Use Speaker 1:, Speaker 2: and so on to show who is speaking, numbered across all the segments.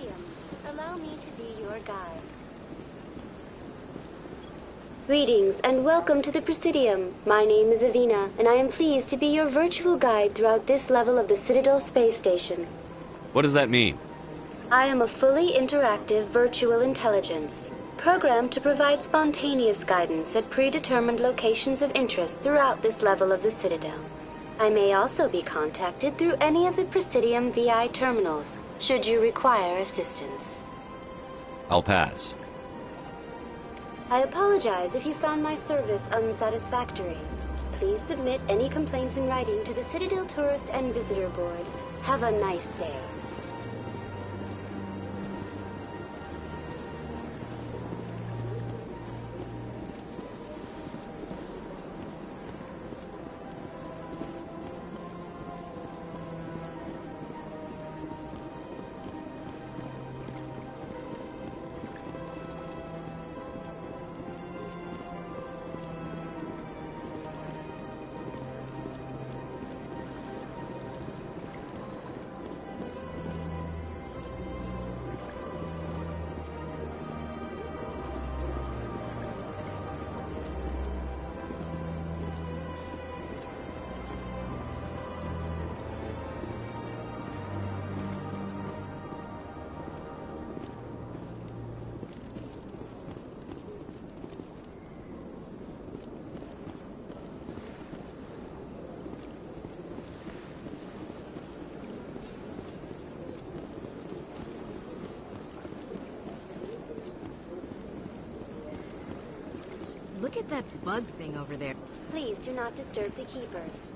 Speaker 1: Presidium. Allow me to be your guide. Greetings and welcome to the Presidium. My name is Avina, and I am pleased to be your virtual guide throughout this level of the Citadel space station.
Speaker 2: What does that mean?
Speaker 1: I am a fully interactive virtual intelligence, programmed to provide spontaneous guidance at predetermined locations of interest throughout this level of the Citadel. I may also be contacted through any of the Presidium VI terminals, should you require assistance.
Speaker 2: I'll pass.
Speaker 1: I apologize if you found my service unsatisfactory. Please submit any complaints in writing to the Citadel Tourist and Visitor Board. Have a nice day.
Speaker 3: Look at that bug thing over there.
Speaker 1: Please do not disturb the keepers.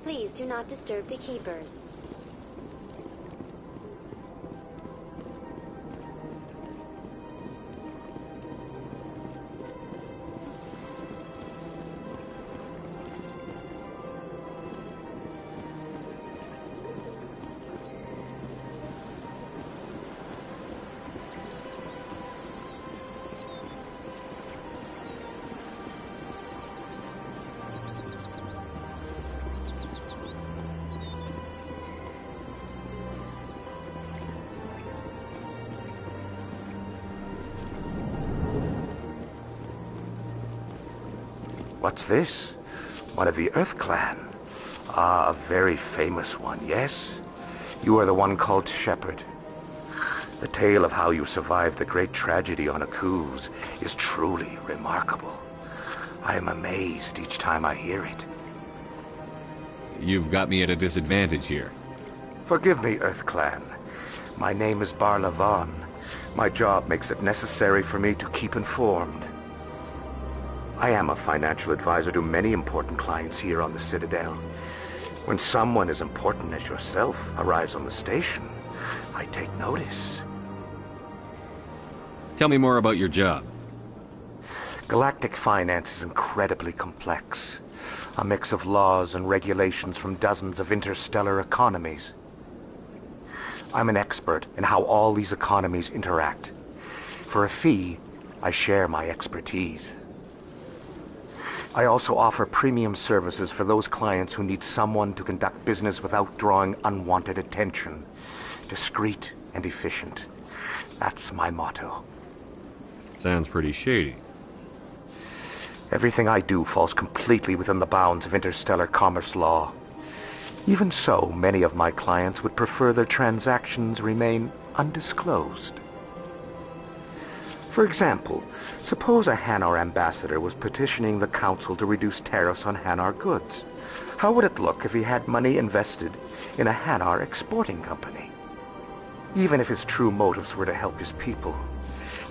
Speaker 1: Please do not disturb the keepers.
Speaker 4: What's this? One of the Earth Clan. Ah, a very famous one, yes? You are the one called Shepard. The tale of how you survived the great tragedy on Akuz is truly remarkable. I am amazed each time I hear it.
Speaker 2: You've got me at a disadvantage here.
Speaker 4: Forgive me, Earth Clan. My name is Barla Vaughn. My job makes it necessary for me to keep informed. I am a financial advisor to many important clients here on the Citadel. When someone as important as yourself arrives on the station, I take notice.
Speaker 2: Tell me more about your job.
Speaker 4: Galactic finance is incredibly complex. A mix of laws and regulations from dozens of interstellar economies. I'm an expert in how all these economies interact. For a fee, I share my expertise. I also offer premium services for those clients who need someone to conduct business without drawing unwanted attention. Discreet and efficient. That's my motto.
Speaker 2: Sounds pretty shady.
Speaker 4: Everything I do falls completely within the bounds of interstellar commerce law. Even so, many of my clients would prefer their transactions remain undisclosed. For example, suppose a Hanar ambassador was petitioning the Council to reduce tariffs on Hanar goods. How would it look if he had money invested in a Hanar exporting company? Even if his true motives were to help his people,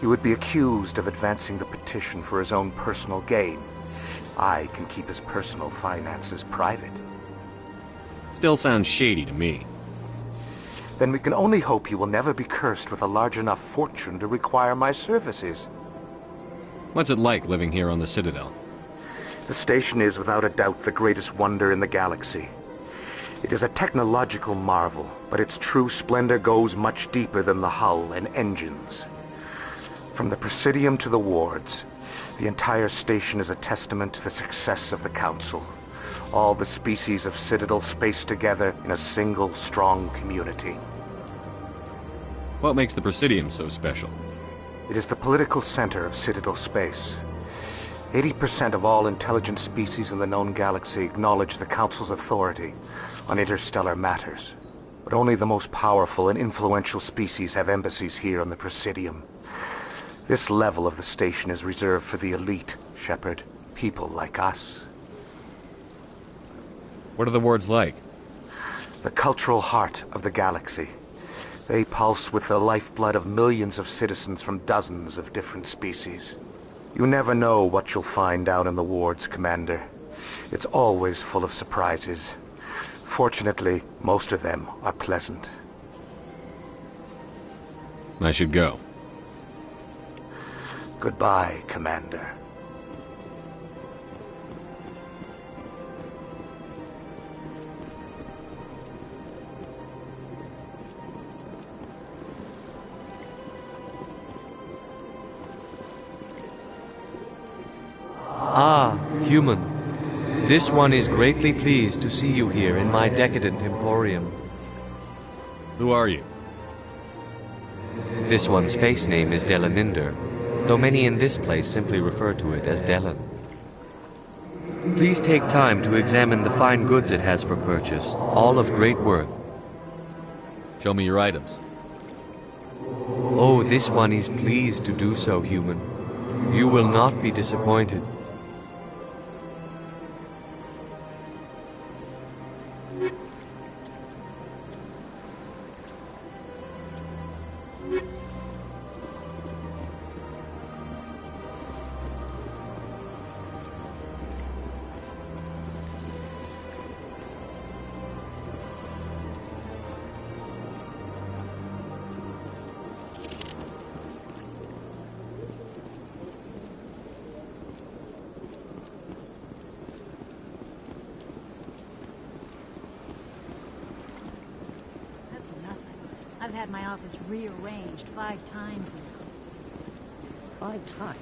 Speaker 4: he would be accused of advancing the petition for his own personal gain. I can keep his personal finances private.
Speaker 2: Still sounds shady to me.
Speaker 4: Then we can only hope you will never be cursed with a large enough fortune to require my services.
Speaker 2: What's it like living here on the Citadel?
Speaker 4: The station is without a doubt the greatest wonder in the galaxy. It is a technological marvel, but its true splendor goes much deeper than the hull and engines. From the Presidium to the wards, the entire station is a testament to the success of the Council. All the species of Citadel spaced together in a single, strong community.
Speaker 2: What makes the Presidium so special?
Speaker 4: It is the political center of Citadel space. 80% of all intelligent species in the known galaxy acknowledge the Council's authority on interstellar matters. But only the most powerful and influential species have embassies here on the Presidium. This level of the station is reserved for the elite, Shepard. People like us.
Speaker 2: What are the wards like?
Speaker 4: The cultural heart of the galaxy. They pulse with the lifeblood of millions of citizens from dozens of different species. You never know what you'll find down in the wards, Commander. It's always full of surprises. Fortunately, most of them are pleasant.
Speaker 2: I should go.
Speaker 4: Goodbye, Commander.
Speaker 5: Ah, human. This one is greatly pleased to see you here in my decadent emporium.
Speaker 2: Who are you?
Speaker 5: This one's face name is Delaninder, though many in this place simply refer to it as Delan. Please take time to examine the fine goods it has for purchase, all of great worth.
Speaker 2: Show me your items.
Speaker 5: Oh, this one is pleased to do so, human. You will not be disappointed.
Speaker 3: That's nothing. I've had my office rearranged 5 times now.
Speaker 6: 5 times?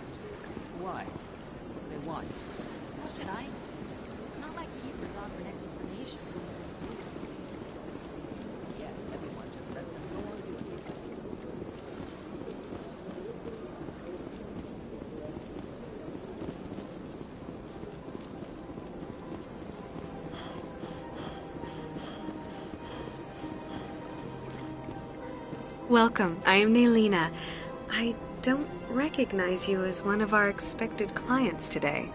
Speaker 6: Why? What do they want?
Speaker 3: How should I know? It's not like Keepers offer an explanation.
Speaker 6: Yeah, everyone just lets them go on doing it.
Speaker 7: Welcome. I am Naylina. I don't recognize you as one of our expected clients today.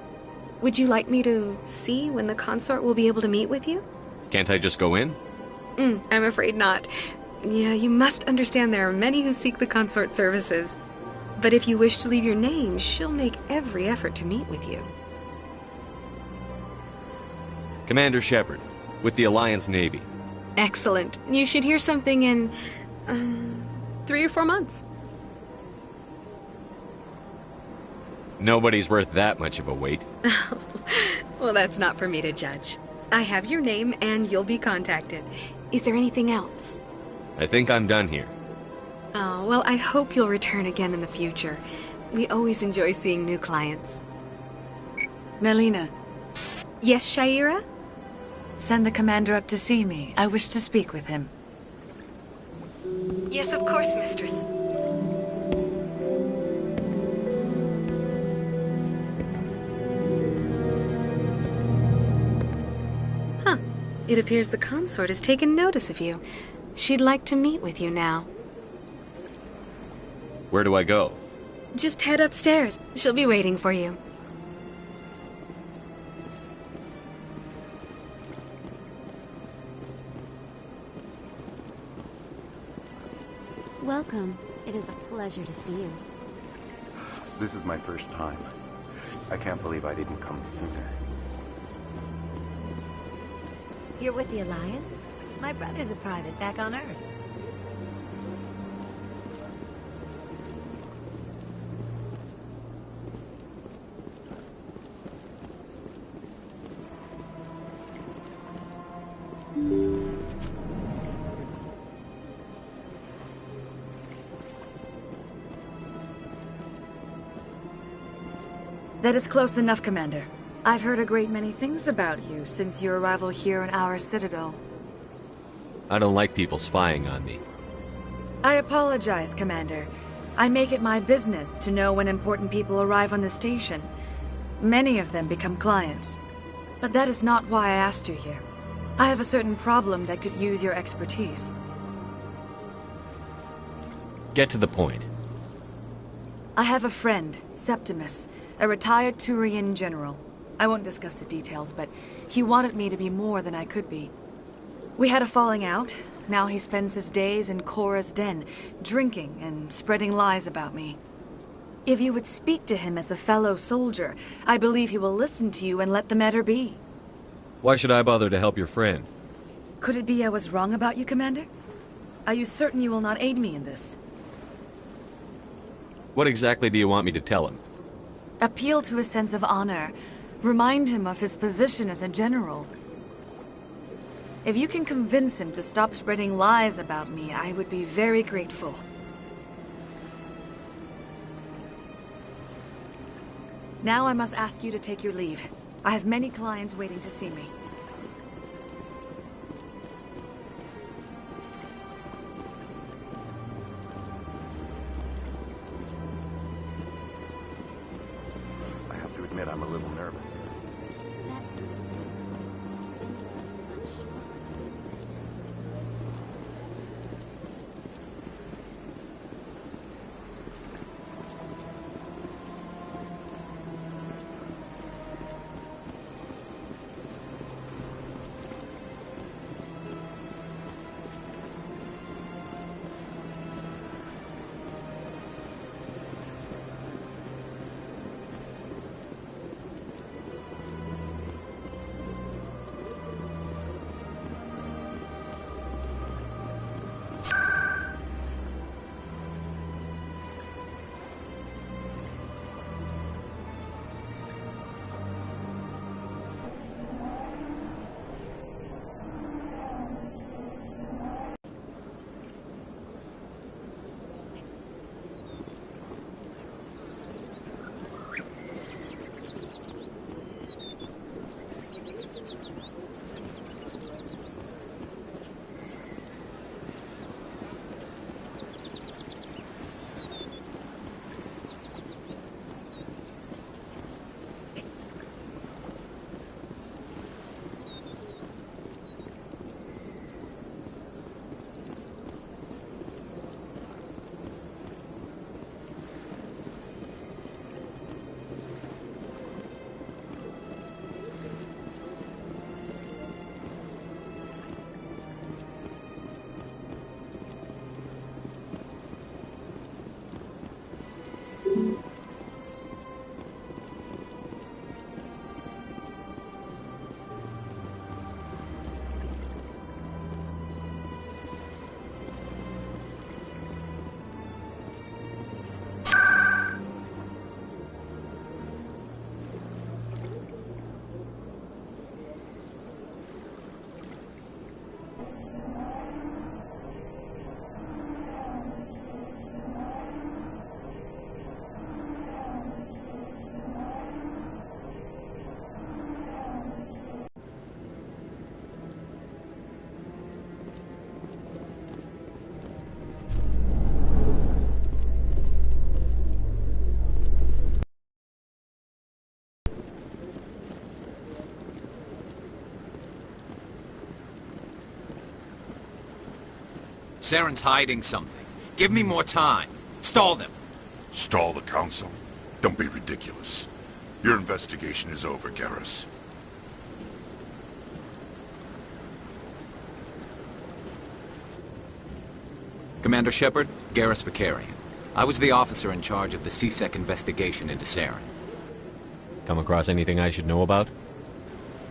Speaker 7: Would you like me to see when the consort will be able to meet with you?
Speaker 2: Can't I just go in?
Speaker 7: I'm afraid not. Yeah, you must understand there are many who seek the consort services. But if you wish to leave your name, she'll make every effort to meet with you.
Speaker 2: Commander Shepard, with the Alliance Navy.
Speaker 7: Excellent. You should hear something in 3 or 4 months.
Speaker 2: Nobody's worth that much of a wait.
Speaker 7: Well, that's not for me to judge. I have your name and you'll be contacted. Is there anything else?
Speaker 2: I think I'm done here.
Speaker 7: Oh, well, I hope you'll return again in the future. We always enjoy seeing new clients.
Speaker 8: Naylina,
Speaker 7: Yes, Shaira?
Speaker 8: send the commander up to see me. I wish to speak with him.
Speaker 7: Yes, of course, mistress. Huh. It appears the consort has taken notice of you. She'd like to meet with you now.
Speaker 2: Where do I go?
Speaker 7: Just head upstairs. She'll be waiting for you.
Speaker 1: Welcome. It is a pleasure to see you.
Speaker 9: This is my first time. I can't believe I didn't come sooner.
Speaker 1: You're with the Alliance? My brother's a private back on Earth.
Speaker 8: That is close enough, Commander. I've heard a great many things about you since your arrival here in our citadel.
Speaker 2: I don't like people spying on me.
Speaker 8: I apologize, Commander. I make it my business to know when important people arrive on the station. Many of them become clients. But that is not why I asked you here. I have a certain problem that could use your expertise.
Speaker 2: Get to the point.
Speaker 8: I have a friend, Septimus, a retired Turian general. I won't discuss the details, but he wanted me to be more than I could be. We had a falling out. Now he spends his days in Korra's den, drinking and spreading lies about me. If you would speak to him as a fellow soldier, I believe he will listen to you and let the matter be.
Speaker 2: Why should I bother to help your friend?
Speaker 8: Could it be I was wrong about you, Commander? Are you certain you will not aid me in this?
Speaker 2: What exactly do you want me to tell him?
Speaker 8: Appeal to his sense of honor. Remind him of his position as a general. If you can convince him to stop spreading lies about me, I would be very grateful. Now I must ask you to take your leave. I have many clients waiting to see me.
Speaker 9: I have to admit I'm a little nervous.
Speaker 3: That's understandable. I'm sure to this
Speaker 10: Saren's hiding something. Give me more time. Stall them.
Speaker 11: Stall the Council? Don't be ridiculous. Your investigation is over, Garrus.
Speaker 10: Commander Shepard, Garrus Vakarian. I was the officer in charge of the C-Sec investigation into Saren.
Speaker 2: Come across anything I should know about?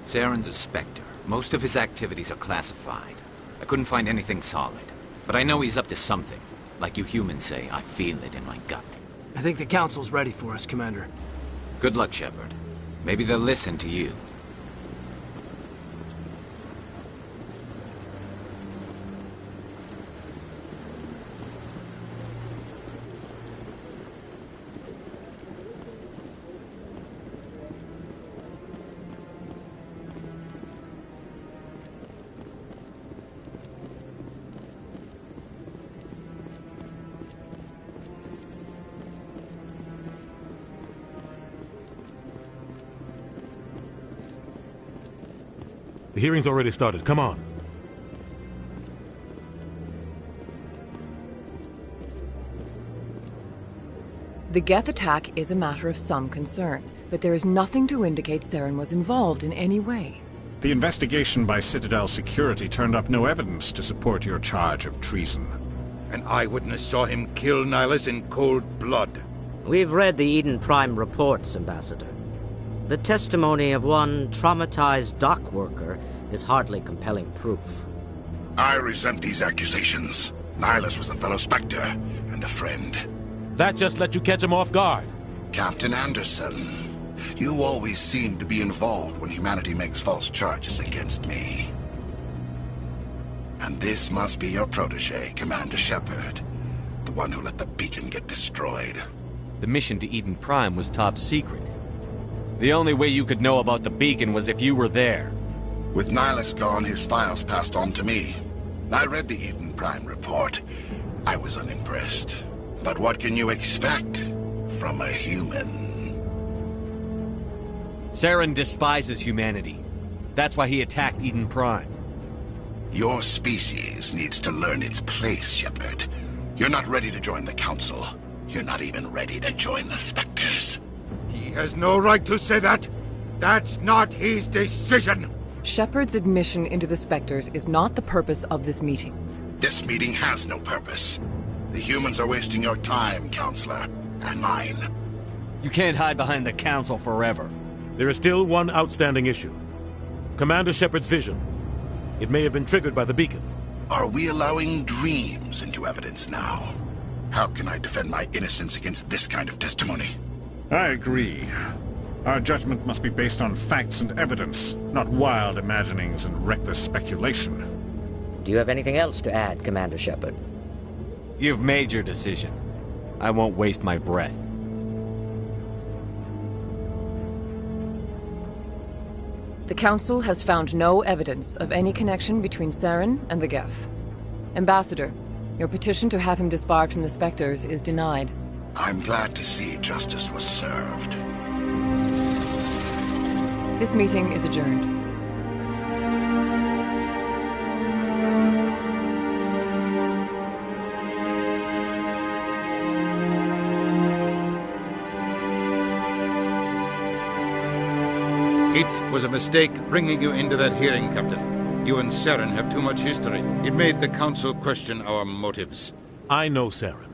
Speaker 10: Saren's a Spectre. Most of his activities are classified. I couldn't find anything solid. But I know he's up to something. Like you humans say, I feel it in my gut.
Speaker 12: I think the Council's ready for us, Commander.
Speaker 10: Good luck, Shepard. Maybe they'll listen to you.
Speaker 13: The hearing's already started. Come on.
Speaker 14: The Geth attack is a matter of some concern, but there is nothing to indicate Saren was involved in any way.
Speaker 15: The investigation by Citadel Security turned up no evidence to support your charge of treason.
Speaker 16: An eyewitness saw him kill Nihilus in cold blood.
Speaker 6: We've read the Eden Prime reports, Ambassador. The testimony of one traumatized dock worker is hardly compelling proof.
Speaker 11: I resent these accusations. Nihilus was a fellow Spectre and a friend.
Speaker 13: That just let you catch him off guard.
Speaker 11: Captain Anderson, you always seem to be involved when humanity makes false charges against me. And this must be your protege, Commander Shepard. The one who let the beacon get destroyed.
Speaker 2: The mission to Eden Prime was top secret. The only way you could know about the beacon was if you were there.
Speaker 11: With Nihilus gone, his files passed on to me. I read the Eden Prime report. I was unimpressed. But what can you expect from a human?
Speaker 2: Saren despises humanity. That's why he attacked Eden Prime.
Speaker 11: Your species needs to learn its place, Shepard. You're not ready to join the Council. You're not even ready to join the Spectres.
Speaker 16: He has no right to say that. That's not his decision.
Speaker 14: Shepard's admission into the Spectres is not the purpose of this meeting.
Speaker 11: This meeting has no purpose. The humans are wasting your time, Counselor, and mine.
Speaker 2: You can't hide behind the Council forever.
Speaker 13: There is still one outstanding issue. Commander Shepard's vision. It may have been triggered by the beacon.
Speaker 11: Are we allowing dreams into evidence now? How can I defend my innocence against this kind of testimony?
Speaker 15: I agree. Our judgment must be based on facts and evidence, not wild imaginings and reckless speculation.
Speaker 6: Do you have anything else to add, Commander Shepard?
Speaker 2: You've made your decision. I won't waste my breath.
Speaker 14: The Council has found no evidence of any connection between Saren and the Geth. Ambassador, your petition to have him disbarred from the Spectres is denied.
Speaker 11: I'm glad to see justice was served.
Speaker 14: This meeting is adjourned.
Speaker 16: It was a mistake bringing you into that hearing, Captain. You and Saren have too much history. It made the Council question our motives.
Speaker 13: I know Saren.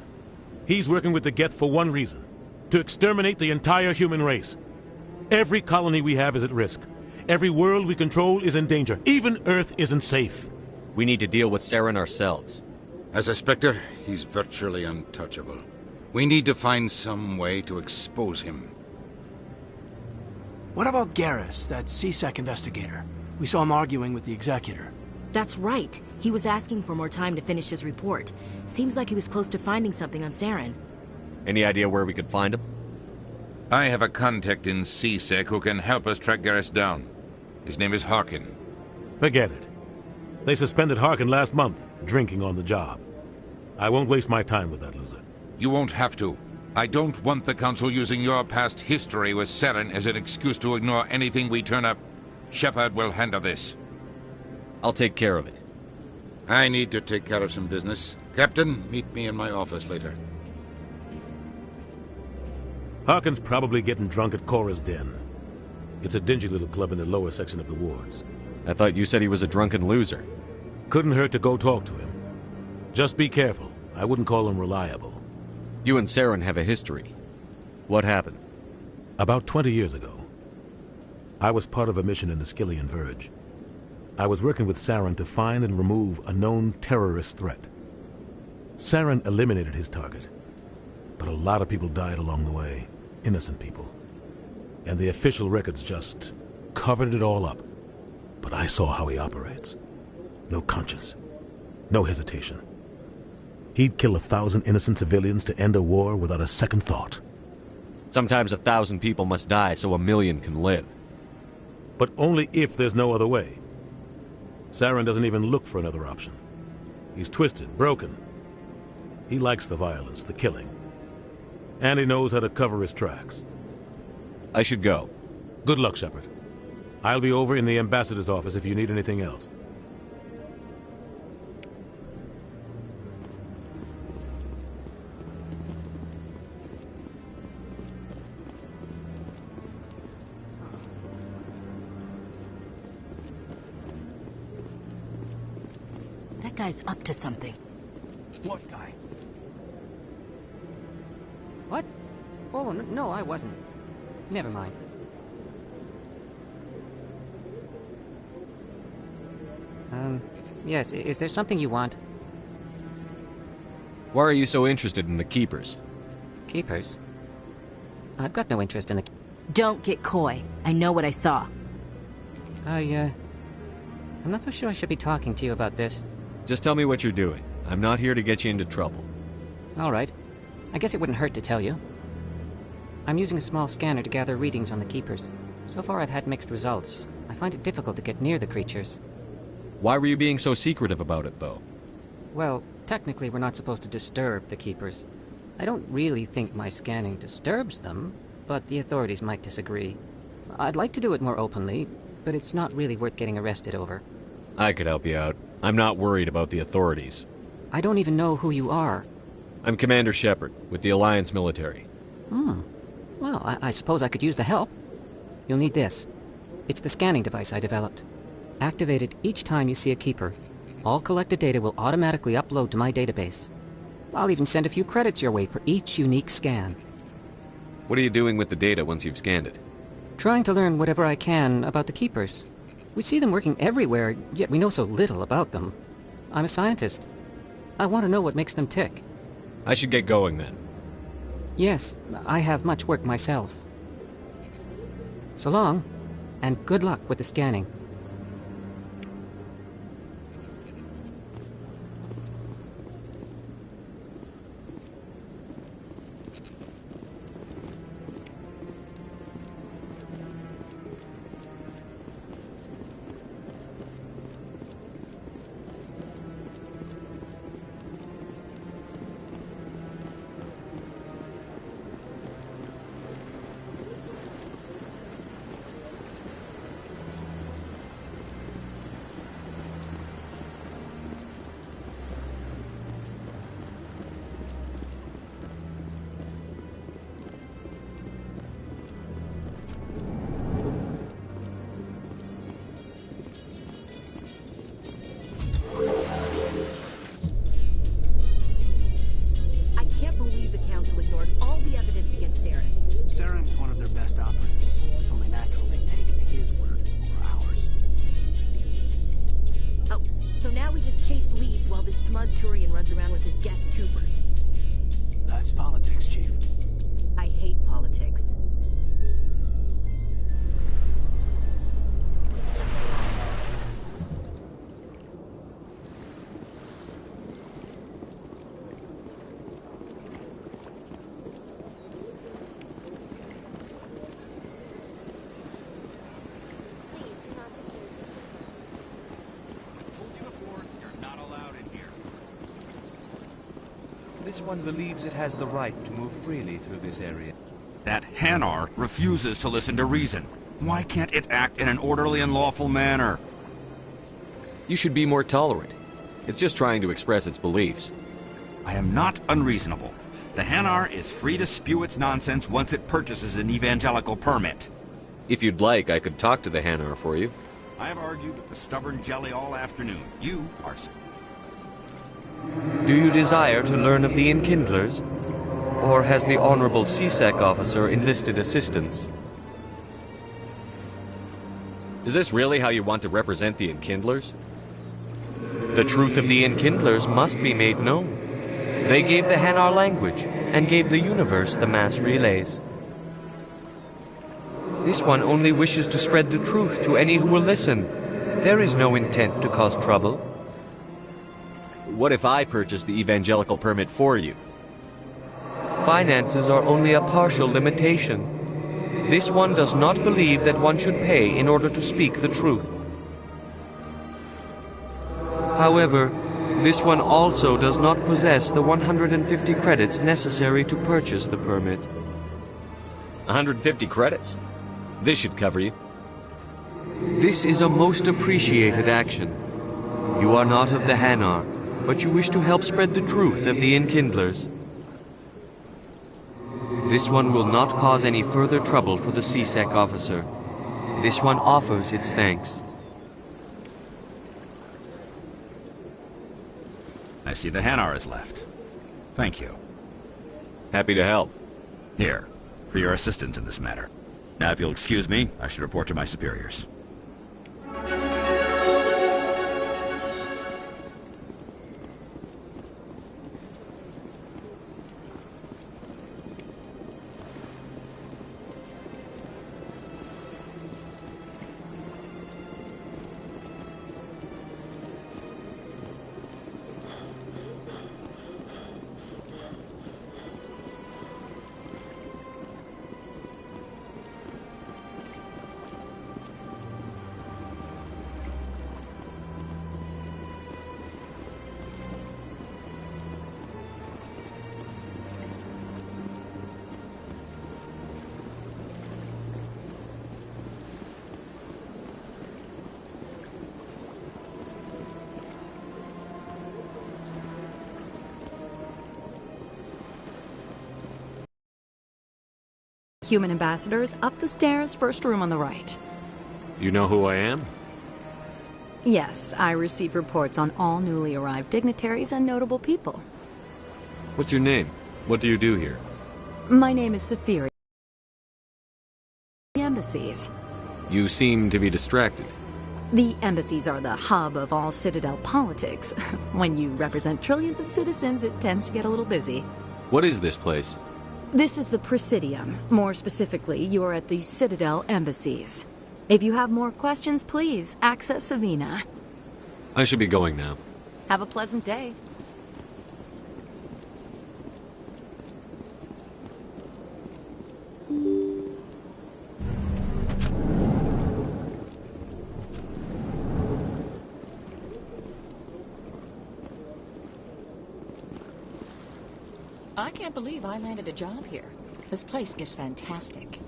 Speaker 13: He's working with the Geth for one reason. To exterminate the entire human race. Every colony we have is at risk. Every world we control is in danger. Even Earth isn't safe.
Speaker 2: We need to deal with Saren ourselves.
Speaker 16: As a Spectre, he's virtually untouchable. We need to find some way to expose him.
Speaker 12: What about Garrus, that C-Sec investigator? We saw him arguing with the Executor.
Speaker 17: That's right. He was asking for more time to finish his report. Seems like he was close to finding something on Saren.
Speaker 2: Any idea where we could find him?
Speaker 16: I have a contact in C-Sec who can help us track Garrus down. His name is Harkin.
Speaker 13: Forget it. They suspended Harkin last month, drinking on the job. I won't waste my time with that loser.
Speaker 16: You won't have to. I don't want the Council using your past history with Saren as an excuse to ignore anything we turn up. Shepard will handle this.
Speaker 2: I'll take care of it.
Speaker 16: I need to take care of some business. Captain, meet me in my office later.
Speaker 13: Harkin's probably getting drunk at Cora's Den. It's a dingy little club in the lower section of the wards.
Speaker 2: I thought you said he was a drunken loser.
Speaker 13: Couldn't hurt to go talk to him. Just be careful. I wouldn't call him reliable.
Speaker 2: You and Saren have a history. What happened?
Speaker 13: About 20 years ago, I was part of a mission in the Skyllian Verge. I was working with Saren to find and remove a known terrorist threat. Saren eliminated his target, but a lot of people died along the way. Innocent people. And the official records just covered it all up. But I saw how he operates. No conscience. No hesitation. He'd kill 1,000 innocent civilians to end a war without a second thought.
Speaker 2: Sometimes 1,000 people must die so 1,000,000 can live.
Speaker 13: But only if there's no other way. Saren doesn't even look for another option. He's twisted, broken. He likes the violence, the killing. And he knows how to cover his tracks.
Speaker 2: I should go.
Speaker 13: Good luck, Shepard. I'll be over in the ambassador's office if you need anything else.
Speaker 17: That guy's up to something.
Speaker 12: What guy?
Speaker 18: What? Oh, no, I wasn't. Never mind. Yes, is there something you want?
Speaker 2: Why are you so interested in the Keepers?
Speaker 18: Keepers? I've got no interest in the...
Speaker 17: Don't get coy. I know what I saw.
Speaker 18: I'm not so sure I should be talking to you about this.
Speaker 2: Just tell me what you're doing. I'm not here to get you into trouble.
Speaker 18: All right. I guess it wouldn't hurt to tell you. I'm using a small scanner to gather readings on the Keepers. So far I've had mixed results. I find it difficult to get near the creatures.
Speaker 2: Why were you being so secretive about it, though?
Speaker 18: Well, technically we're not supposed to disturb the Keepers. I don't really think my scanning disturbs them, but the authorities might disagree. I'd like to do it more openly, but it's not really worth getting arrested over.
Speaker 2: I could help you out. I'm not worried about the authorities.
Speaker 18: I don't even know who you are.
Speaker 2: I'm Commander Shepard, with the Alliance military.
Speaker 18: Well, I suppose I could use the help. You'll need this. It's the scanning device I developed. Activate it each time you see a Keeper. All collected data will automatically upload to my database. I'll even send a few credits your way for each unique scan.
Speaker 2: What are you doing with the data once you've scanned it?
Speaker 18: Trying to learn whatever I can about the Keepers. We see them working everywhere, yet we know so little about them. I'm a scientist. I want to know what makes them tick.
Speaker 2: I should get going then.
Speaker 18: Yes, I have much work myself. So long, and good luck with the scanning.
Speaker 12: Saren's one of their best operatives. It's only natural they take his word over ours.
Speaker 17: Oh, so now we just chase leads while this smug Turian runs around with his Geth troopers.
Speaker 12: That's politics, Chief.
Speaker 17: I hate politics.
Speaker 5: This one believes it has the right to move freely through this area.
Speaker 19: That Hanar refuses to listen to reason. Why can't it act in an orderly and lawful manner?
Speaker 2: You should be more tolerant. It's just trying to express its beliefs.
Speaker 19: I am not unreasonable. The Hanar is free to spew its nonsense once it purchases an evangelical permit.
Speaker 2: If you'd like, I could talk to the Hanar for you.
Speaker 19: I have argued with the stubborn jelly all afternoon. You are...
Speaker 5: Do you desire to learn of the Enkindlers? Or has the Honorable CSEC officer enlisted assistance?
Speaker 2: Is this really how you want to represent the Enkindlers?
Speaker 5: The truth of the Enkindlers must be made known. They gave the Hanar language, and gave the universe the mass relays. This one only wishes to spread the truth to any who will listen. There is no intent to cause trouble.
Speaker 2: What if I purchase the evangelical permit for you?
Speaker 5: Finances are only a partial limitation. This one does not believe that one should pay in order to speak the truth. However, this one also does not possess the 150 credits necessary to purchase the permit.
Speaker 2: 150 credits? This should cover you.
Speaker 5: This is a most appreciated action. You are not of the Hanar, but you wish to help spread the truth of the Enkindlers. This one will not cause any further trouble for the C-Sec officer. This one offers its thanks.
Speaker 19: I see the Hanar has left. Thank you.
Speaker 2: Happy to help.
Speaker 19: Here, for your assistance in this matter. Now, if you'll excuse me, I should report to my superiors.
Speaker 3: Human ambassadors, up the stairs, first room on the right.
Speaker 2: You know who I am?
Speaker 3: Yes, I receive reports on all newly arrived dignitaries and notable people.
Speaker 2: What's your name? What do you do here?
Speaker 3: My name is Saphiri. Embassies.
Speaker 2: You seem to be distracted.
Speaker 3: The embassies are the hub of all Citadel politics. When you represent trillions of citizens, it tends to get a little busy.
Speaker 2: What is this place?
Speaker 3: This is the Presidium. More specifically, you are at the Citadel embassies. If you have more questions, please access Savina.
Speaker 2: I should be going now.
Speaker 3: Have a pleasant day.
Speaker 20: I can't believe I landed a job here. This place is fantastic.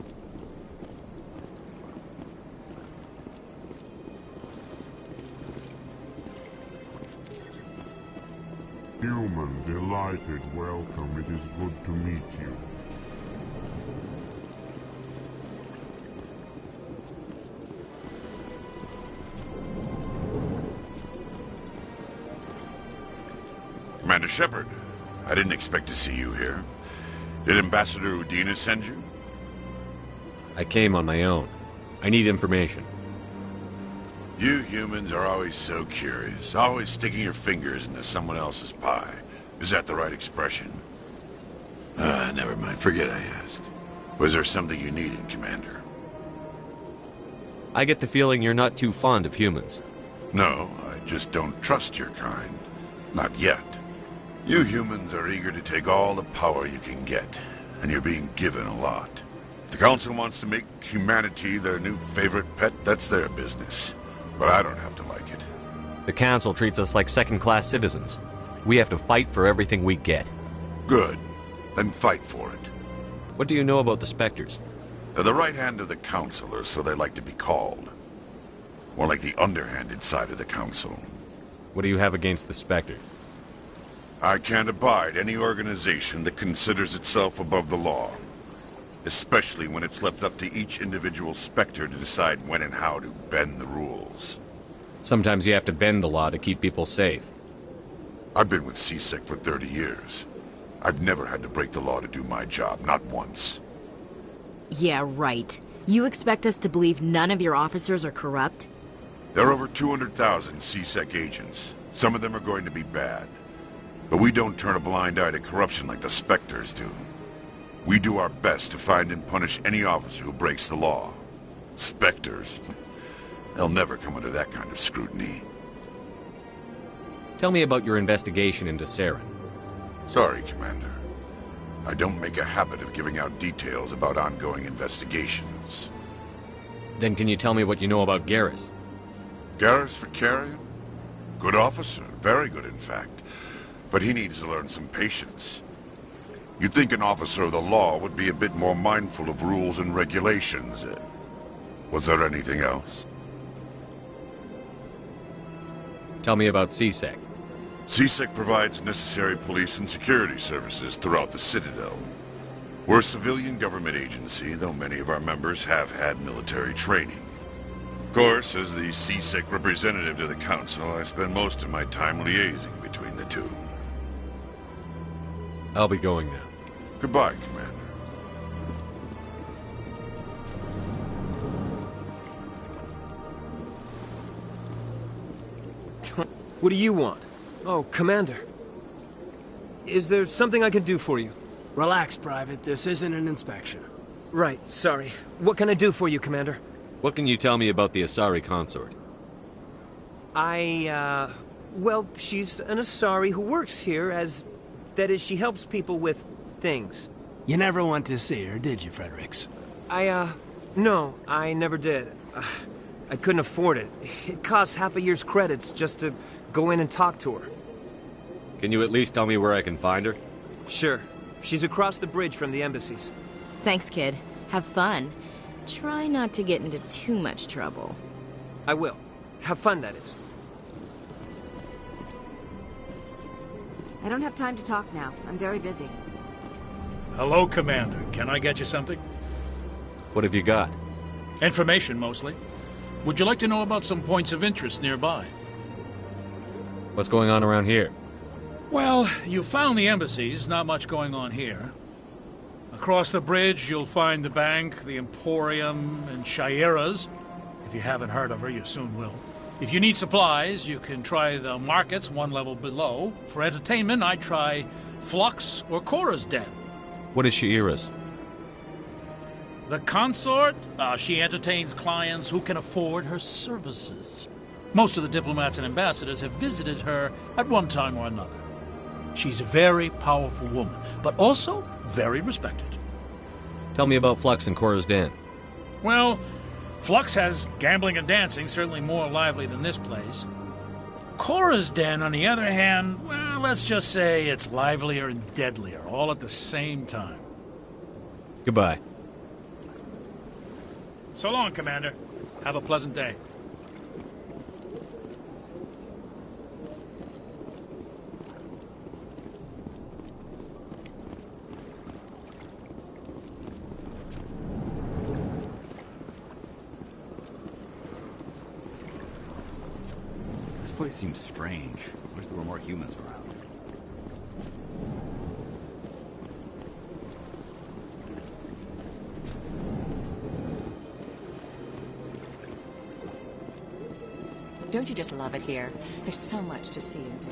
Speaker 21: Human, delighted, welcome. It is good to meet you.
Speaker 22: Commander Shepard, I didn't expect to see you here. Did Ambassador Udina send you?
Speaker 2: I came on my own. I need information.
Speaker 22: You humans are always so curious, always sticking your fingers into someone else's pie. Is that the right expression? Never mind. Forget I asked. Was there something you needed, Commander?
Speaker 2: I get the feeling you're not too fond of humans.
Speaker 22: No, I just don't trust your kind. Not yet. You humans are eager to take all the power you can get, and you're being given a lot. If the Council wants to make humanity their new favorite pet, that's their business. But I don't have to like it.
Speaker 2: The Council treats us like second-class citizens. We have to fight for everything we get.
Speaker 22: Good. Then fight for it.
Speaker 2: What do you know about the Spectres?
Speaker 22: They're the right hand of the Council, or so they like to be called. More like the underhanded side of the Council.
Speaker 2: What do you have against the Spectres?
Speaker 22: I can't abide any organization that considers itself above the law. Especially when it's left up to each individual Spectre to decide when and how to bend the rules.
Speaker 2: Sometimes you have to bend the law to keep people safe.
Speaker 22: I've been with C-Sec for 30 years. I've never had to break the law to do my job, not once.
Speaker 17: Yeah, right. You expect us to believe none of your officers are corrupt?
Speaker 22: There are over 200,000 C-Sec agents. Some of them are going to be bad. But we don't turn a blind eye to corruption like the Spectres do. We do our best to find and punish any officer who breaks the law. Spectres. They'll never come under that kind of scrutiny.
Speaker 2: Tell me about your investigation into Saren.
Speaker 22: Sorry, Commander. I don't make a habit of giving out details about ongoing investigations.
Speaker 2: Then can you tell me what you know about Garrus?
Speaker 22: Garrus Vakarian? Good officer. Very good, in fact. But he needs to learn some patience. You'd think an officer of the law would be a bit more mindful of rules and regulations. Was there anything else?
Speaker 2: Tell me about CSEC.
Speaker 22: CSEC provides necessary police and security services throughout the Citadel. We're a civilian government agency, though many of our members have had military training. Of course, as the CSEC representative to the Council, I spend most of my time liaising between the two.
Speaker 2: I'll be going now.
Speaker 22: Goodbye, Commander.
Speaker 4: What do you want? Oh, Commander. Is there something I can do for you?
Speaker 12: Relax, Private. This isn't an inspection.
Speaker 4: Right, sorry. What can I do for you, Commander?
Speaker 2: What can you tell me about the Asari consort?
Speaker 4: Well, she's an Asari who works here as... That is, she helps people with things.
Speaker 12: You never went to see her, did you, Fredericks?
Speaker 4: No, I never did. I couldn't afford it. It costs half a year's credits just to go in and talk to her.
Speaker 2: Can you at least tell me where I can find her?
Speaker 4: Sure. She's across the bridge from the embassies.
Speaker 17: Thanks, kid. Have fun. Try not to get into too much trouble.
Speaker 4: I will. Have fun, that is.
Speaker 8: I don't have time to talk now. I'm very busy.
Speaker 7: Hello, Commander. Can I get you something?
Speaker 2: What have you got?
Speaker 7: Information, mostly. Would you like to know about some points of interest nearby?
Speaker 2: What's going on around here?
Speaker 7: Well, you found the embassies, not much going on here. Across the bridge, you'll find the bank, the Emporium, and Shaira's. If you haven't heard of her, you soon will. If you need supplies, you can try the markets one level below. For entertainment, I'd try Flux or Cora's Den.
Speaker 2: What is Shaira's?
Speaker 7: The consort? She entertains clients who can afford her services. Most of the diplomats and ambassadors have visited her at one time or another. She's a very powerful woman, but also very respected.
Speaker 2: Tell me about Flux and Cora's Den.
Speaker 7: Well, Flux has gambling and dancing, certainly more lively than this place. Cora's Den, on the other hand, well, let's just say it's livelier and deadlier, all at the same time.
Speaker 2: Goodbye.
Speaker 7: So long, Commander. Have a pleasant day.
Speaker 19: This place seems strange. Wish there were more humans around.
Speaker 20: Don't you just love it here? There's so much to see and do.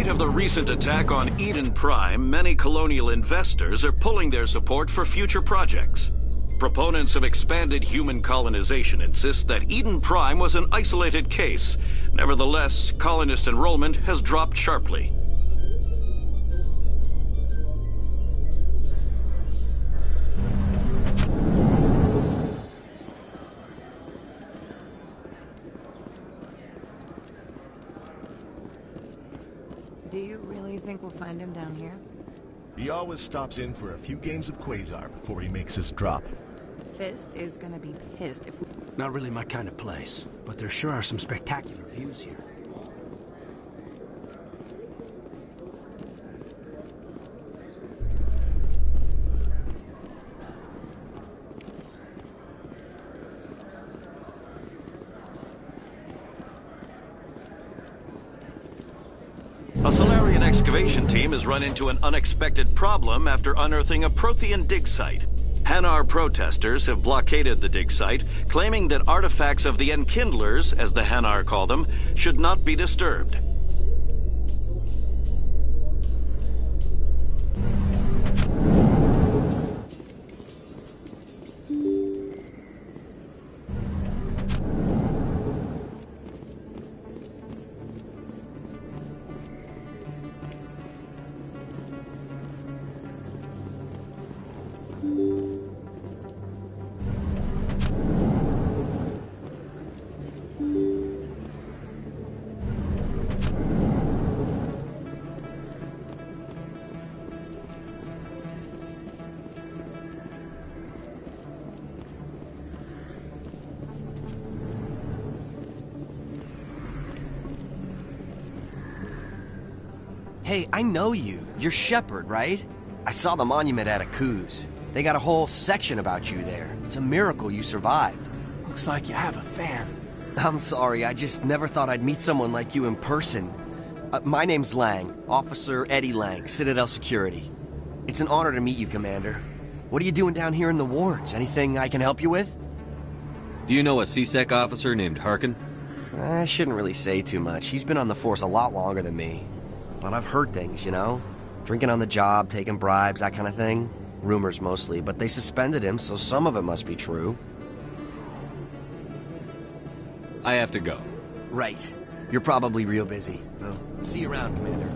Speaker 23: Of the recent attack on Eden Prime, many colonial investors are pulling their support for future projects. Proponents of expanded human colonization insist that Eden Prime was an isolated case. Nevertheless, colonist enrollment has dropped sharply.
Speaker 14: Do you really think we'll find him down here?
Speaker 1: He always stops in for a few games of Quasar before he makes his drop.
Speaker 14: Fist is gonna be pissed if we...
Speaker 12: Not really my kind of place, but there sure are some spectacular views here.
Speaker 23: A Solarian excavation team has run into an unexpected problem after unearthing a Prothean dig site. Hanar protesters have blockaded the dig site, claiming that artifacts of the Enkindlers, as the Hanar call them, should not be disturbed.
Speaker 9: Hey, I know you. You're Shepard, right? I saw the monument at Akuz. They got a whole section about you there. It's a miracle you survived.
Speaker 12: Looks like you have a fan.
Speaker 9: I'm sorry, I just never thought I'd meet someone like you in person. My name's Lang, Officer Eddie Lang, Citadel Security. It's an honor to meet you, Commander. What are you doing down here in the wards? Anything I can help you with?
Speaker 2: Do you know a CSEC officer named Harkin?
Speaker 9: I shouldn't really say too much. He's been on the force a lot longer than me. But I've heard things, you know? Drinking on the job, taking bribes, that kind of thing. Rumors mostly, but they suspended him, so some of it must be true.
Speaker 2: I have to go.
Speaker 9: Right. You're probably real busy. Well, see you around, Commander.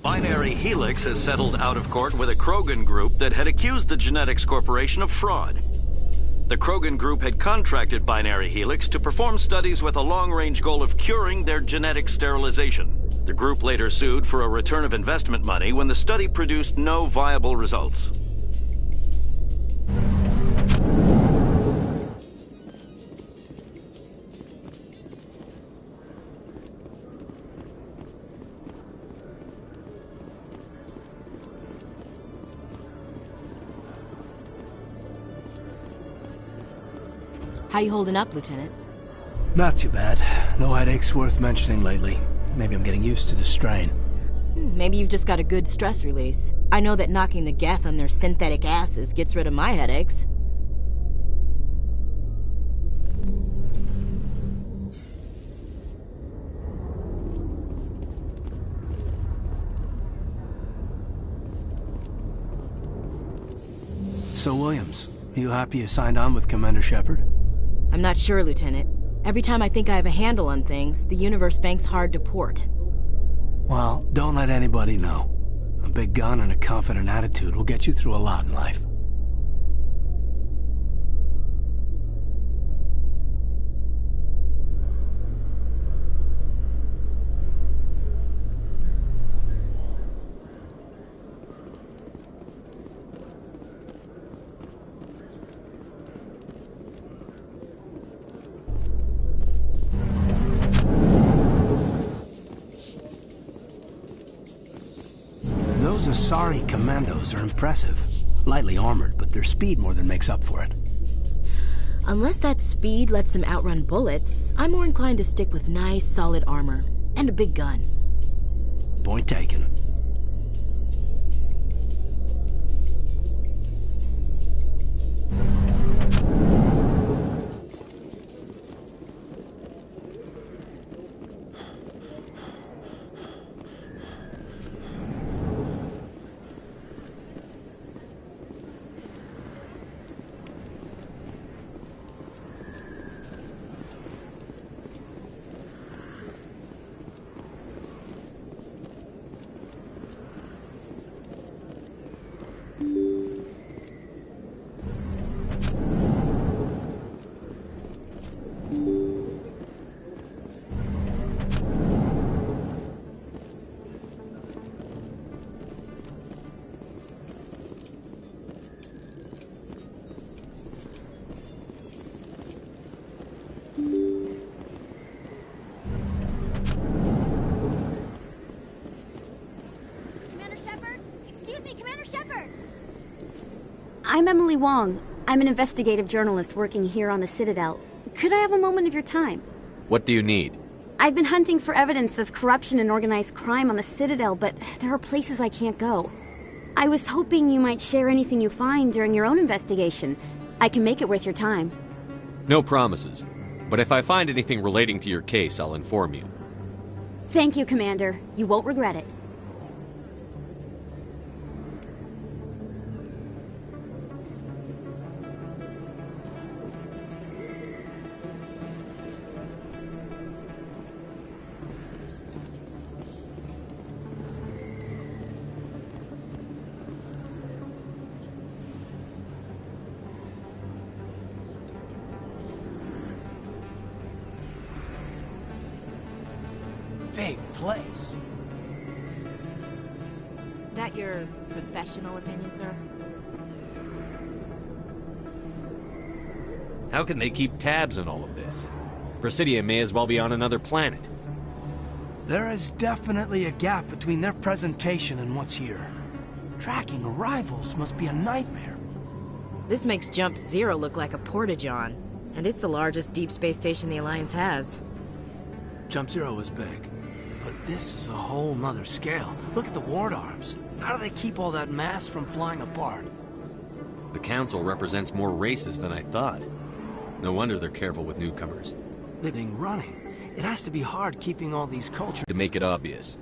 Speaker 23: Binary Helix has settled out of court with a Krogan group that had accused the Genetics Corporation of fraud. The Krogan group had contracted Binary Helix to perform studies with a long-range goal of curing their genetic sterilization. The group later sued for a return of investment money when the study produced no viable results.
Speaker 17: How you holding up, Lieutenant?
Speaker 12: Not too bad. No headaches worth mentioning lately. Maybe I'm getting used to the strain.
Speaker 17: Maybe you've just got a good stress release. I know that knocking the Geth on their synthetic asses gets rid of my headaches.
Speaker 12: So, Williams, you happy you signed on with Commander Shepard?
Speaker 17: I'm not sure, Lieutenant. Every time I think I have a handle on things, the universe banks hard to port.
Speaker 12: Well, don't let anybody know. A big gun and a confident attitude will get you through a lot in life. Those Asari commandos are impressive. Lightly armored, but their speed more than makes up for it.
Speaker 17: Unless that speed lets them outrun bullets, I'm more inclined to stick with nice, solid armor. And a big gun.
Speaker 12: Point taken.
Speaker 6: Excuse me, Commander Shepard! I'm Emily Wong. I'm an investigative journalist working here on the Citadel. Could I have a moment of your time?
Speaker 2: What do you need?
Speaker 6: I've been hunting for evidence of corruption and organized crime on the Citadel, but there are places I can't go. I was hoping you might share anything you find during your own investigation. I can make it worth your time.
Speaker 2: No promises. But if I find anything relating to your case, I'll inform you.
Speaker 6: Thank you, Commander. You won't regret it.
Speaker 12: Big place.
Speaker 17: That your professional opinion, sir?
Speaker 2: How can they keep tabs on all of this? Presidia may as well be on another planet.
Speaker 12: There is definitely a gap between their presentation and what's here. Tracking arrivals must be a nightmare.
Speaker 17: This makes Jump Zero look like a porta-john, and it's the largest deep space station the Alliance has.
Speaker 12: Jump Zero is big, but this is a whole nother scale. Look at the ward arms. How do they keep all that mass from flying apart?
Speaker 2: The Council represents more races than I thought. No wonder they're careful with newcomers.
Speaker 12: Living running. It has to be hard keeping all these cultures.
Speaker 2: To make it obvious.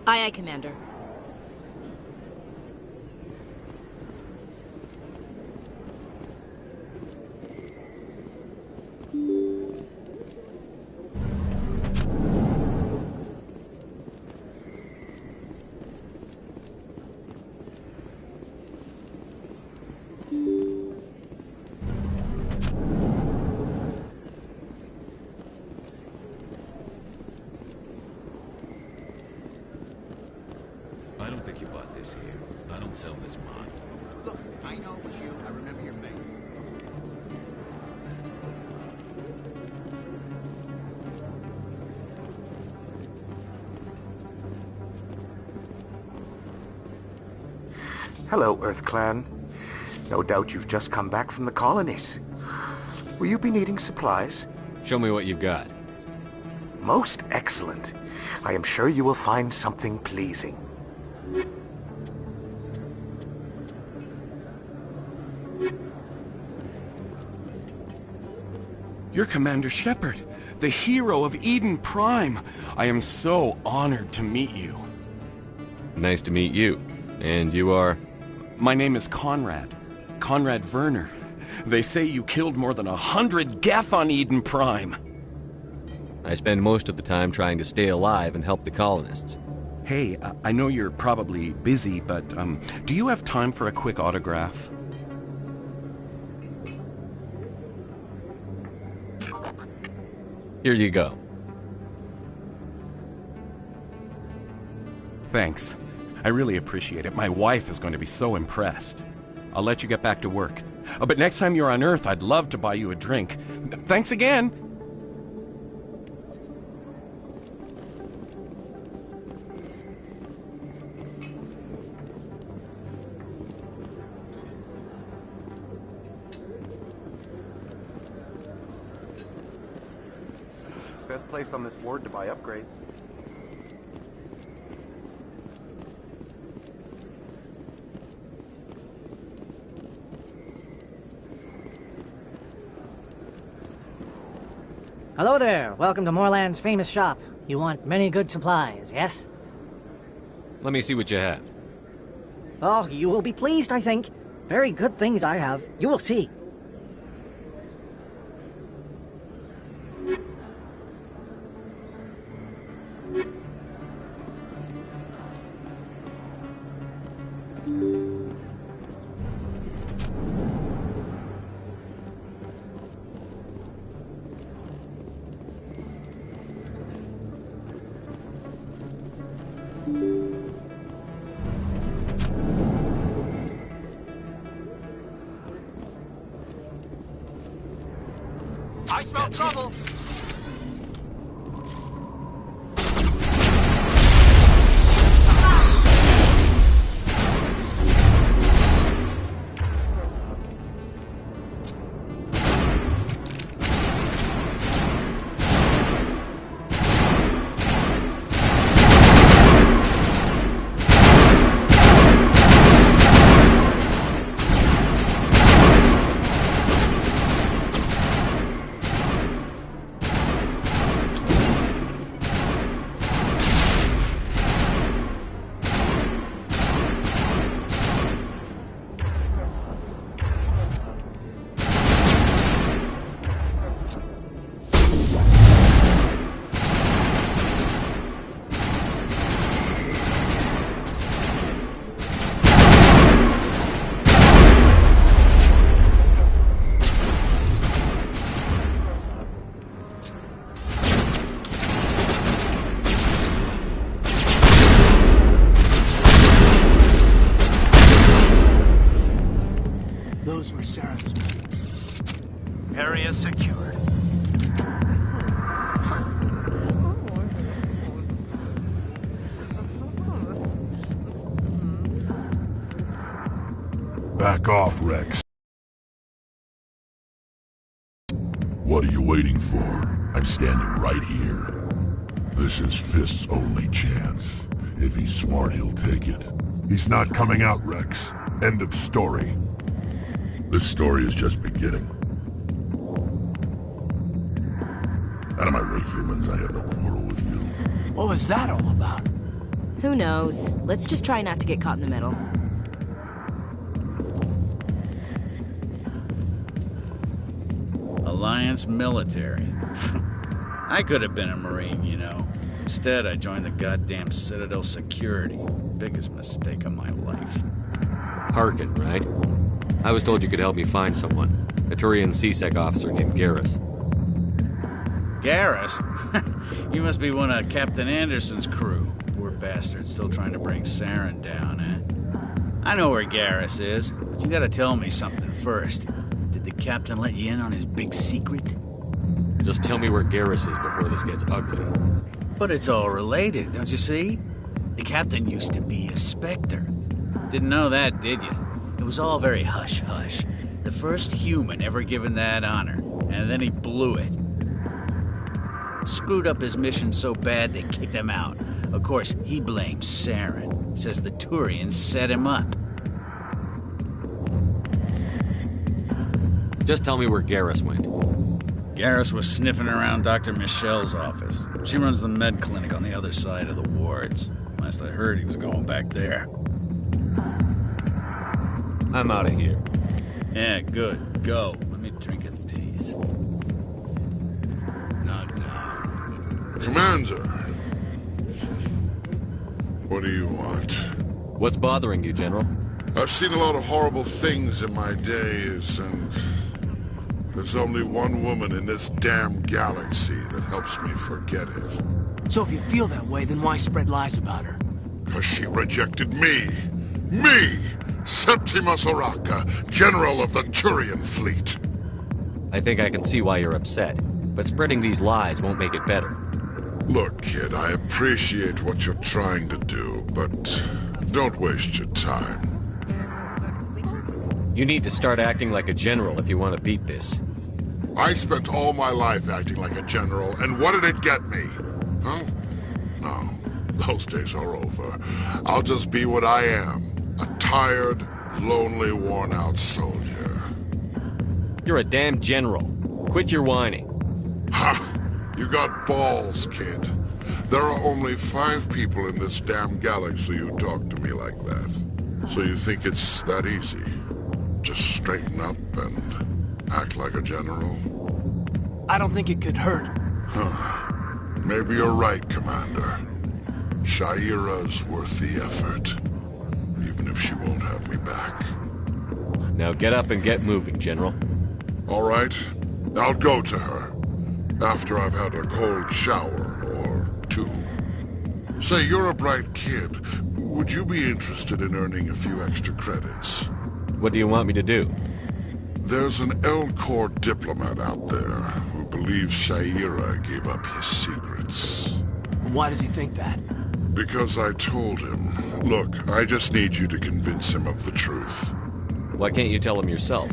Speaker 17: Aye, aye, Commander.
Speaker 10: I don't think you bought this here. I don't sell this mod.
Speaker 15: Look, I know it was you. I remember your face.
Speaker 24: Hello, Earth Clan. No doubt you've just come back from the colonies. Will you be needing supplies?
Speaker 2: Show me what you've got.
Speaker 24: Most excellent. I am sure you will find something pleasing.
Speaker 25: You're Commander Shepard, the hero of Eden Prime. I am so honored to meet you.
Speaker 2: Nice to meet you. And you are?
Speaker 25: My name is Conrad. Conrad Werner. They say you killed more than 100 Geth on Eden Prime.
Speaker 2: I spend most of the time trying to stay alive and help the colonists.
Speaker 25: Hey, I know you're probably busy, but do you have time for a quick autograph?
Speaker 2: Here you go.
Speaker 25: Thanks. I really appreciate it. My wife is going to be so impressed. I'll let you get back to work. But next time you're on Earth, I'd love to buy you a drink. Thanks again!
Speaker 24: Best place on this ward to buy upgrades.
Speaker 26: Hello there. Welcome to Moorland's famous shop. You want many good supplies, yes?
Speaker 2: Let me see what you have.
Speaker 26: Oh, you will be pleased, I think. Very good things I have. You will see.
Speaker 4: I smell trouble!
Speaker 12: knows where Saren's been.
Speaker 4: Area secured.
Speaker 21: Back off, Rex. What are you waiting for? I'm standing right here. This is Fist's only chance. If he's smart, he'll take it. He's not coming out, Rex. End of story. This story is just beginning. Out of my way, humans. I have no quarrel with you.
Speaker 12: What was that all about?
Speaker 17: Who knows? Let's just try not to get caught in the middle.
Speaker 3: Alliance military. I could have been a Marine, you know. Instead, I joined the goddamn Citadel Security. Biggest mistake of my life.
Speaker 2: Harkin, right? I was told you could help me find someone. A Turian CSEC officer named Garrus.
Speaker 3: Garrus? You must be one of Captain Anderson's crew. Poor bastard, still trying to bring Saren down, eh? I know where Garrus is, but you gotta tell me something first. Did the captain let you in on his big secret?
Speaker 2: Just tell me where Garrus is before this gets ugly.
Speaker 3: But it's all related, don't you see? The captain used to be a Spectre. Didn't know that, did you? It was all very hush-hush. The first human ever given that honor, and then he blew it. Screwed up his mission so bad they kicked him out. Of course, he blames Saren. Says the Turians set him up.
Speaker 2: Just tell me where Garrus went.
Speaker 3: Garrus was sniffing around Dr. Michelle's office. She runs the med clinic on the other side of the wards. Last I heard, he was going back there.
Speaker 2: I'm out of here.
Speaker 3: Yeah, good. Go. Let me drink in peace. Not now.
Speaker 22: Commander! What do you want?
Speaker 2: What's bothering you, General?
Speaker 22: I've seen a lot of horrible things in my days, and there's only one woman in this damn galaxy that helps me forget it.
Speaker 12: So if you feel that way, then why spread lies about her?
Speaker 22: 'Cause she rejected me! Me! Septimus Oraka, General of the Turian Fleet!
Speaker 2: I think I can see why you're upset, but spreading these lies won't make it better.
Speaker 22: Look, kid, I appreciate what you're trying to do, but don't waste your time.
Speaker 2: You need to start acting like a general if you want to beat this.
Speaker 22: I spent all my life acting like a general, and what did it get me? Huh? No, those days are over. I'll just be what I am. A tired, lonely, worn-out soldier.
Speaker 2: You're a damn general. Quit your whining.
Speaker 22: Ha! You got balls, kid. There are only 5 people in this damn galaxy who talk to me like that. So you think it's that easy? Just straighten up and act like a general?
Speaker 12: I don't think it could hurt.
Speaker 22: Huh. Maybe you're right, Commander. Shaira's worth the effort. Even if she won't have me back.
Speaker 2: Now get up and get moving, General.
Speaker 22: All right. I'll go to her. After I've had a cold shower or 2. Say, you're a bright kid. Would you be interested in earning a few extra credits?
Speaker 2: What do you want me to do?
Speaker 22: There's an Elcor diplomat out there who believes Shaira gave up his secrets.
Speaker 12: Why does he think that?
Speaker 22: Because I told him. Look, I just need you to convince him of the truth.
Speaker 2: Why can't you tell him yourself?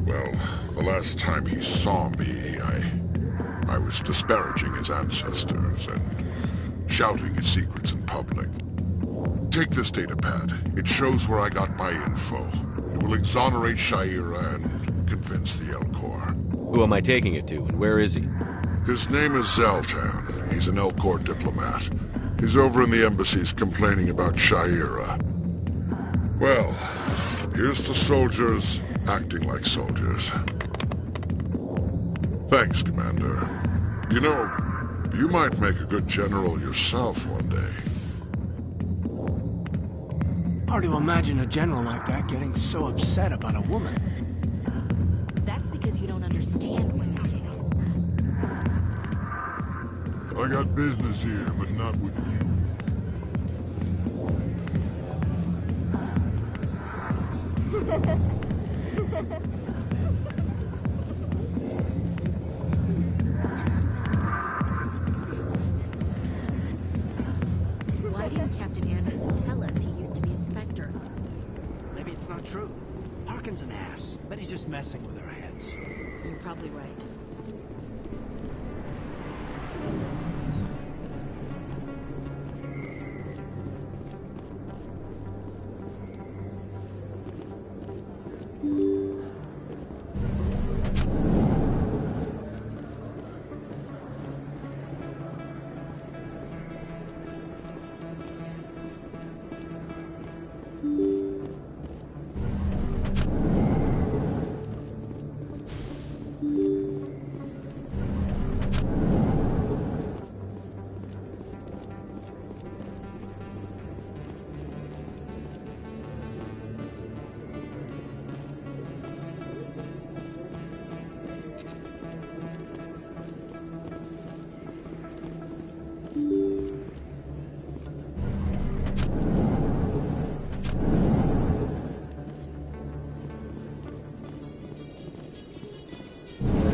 Speaker 22: Well, the last time he saw me, I was disparaging his ancestors and shouting his secrets in public. Take this datapad. It shows where I got my info. It will exonerate Shaira and convince the Elcor.
Speaker 2: Who am I taking it to, and where is he?
Speaker 22: His name is Zaltan. He's an Elcor diplomat. He's over in the embassies complaining about Shaira. Well, here's to soldiers acting like soldiers. Thanks, Commander. You know, you might make a good general yourself one day.
Speaker 12: Hard to imagine a general like that getting so upset about a woman.
Speaker 17: That's because you don't understand women, King.
Speaker 21: I got business here, but not with you.
Speaker 17: Why didn't Captain Anderson tell us he used to be a Spectre?
Speaker 12: Maybe it's not true. Harkin's an ass. Bet he's just messing with our heads.
Speaker 17: You're probably right.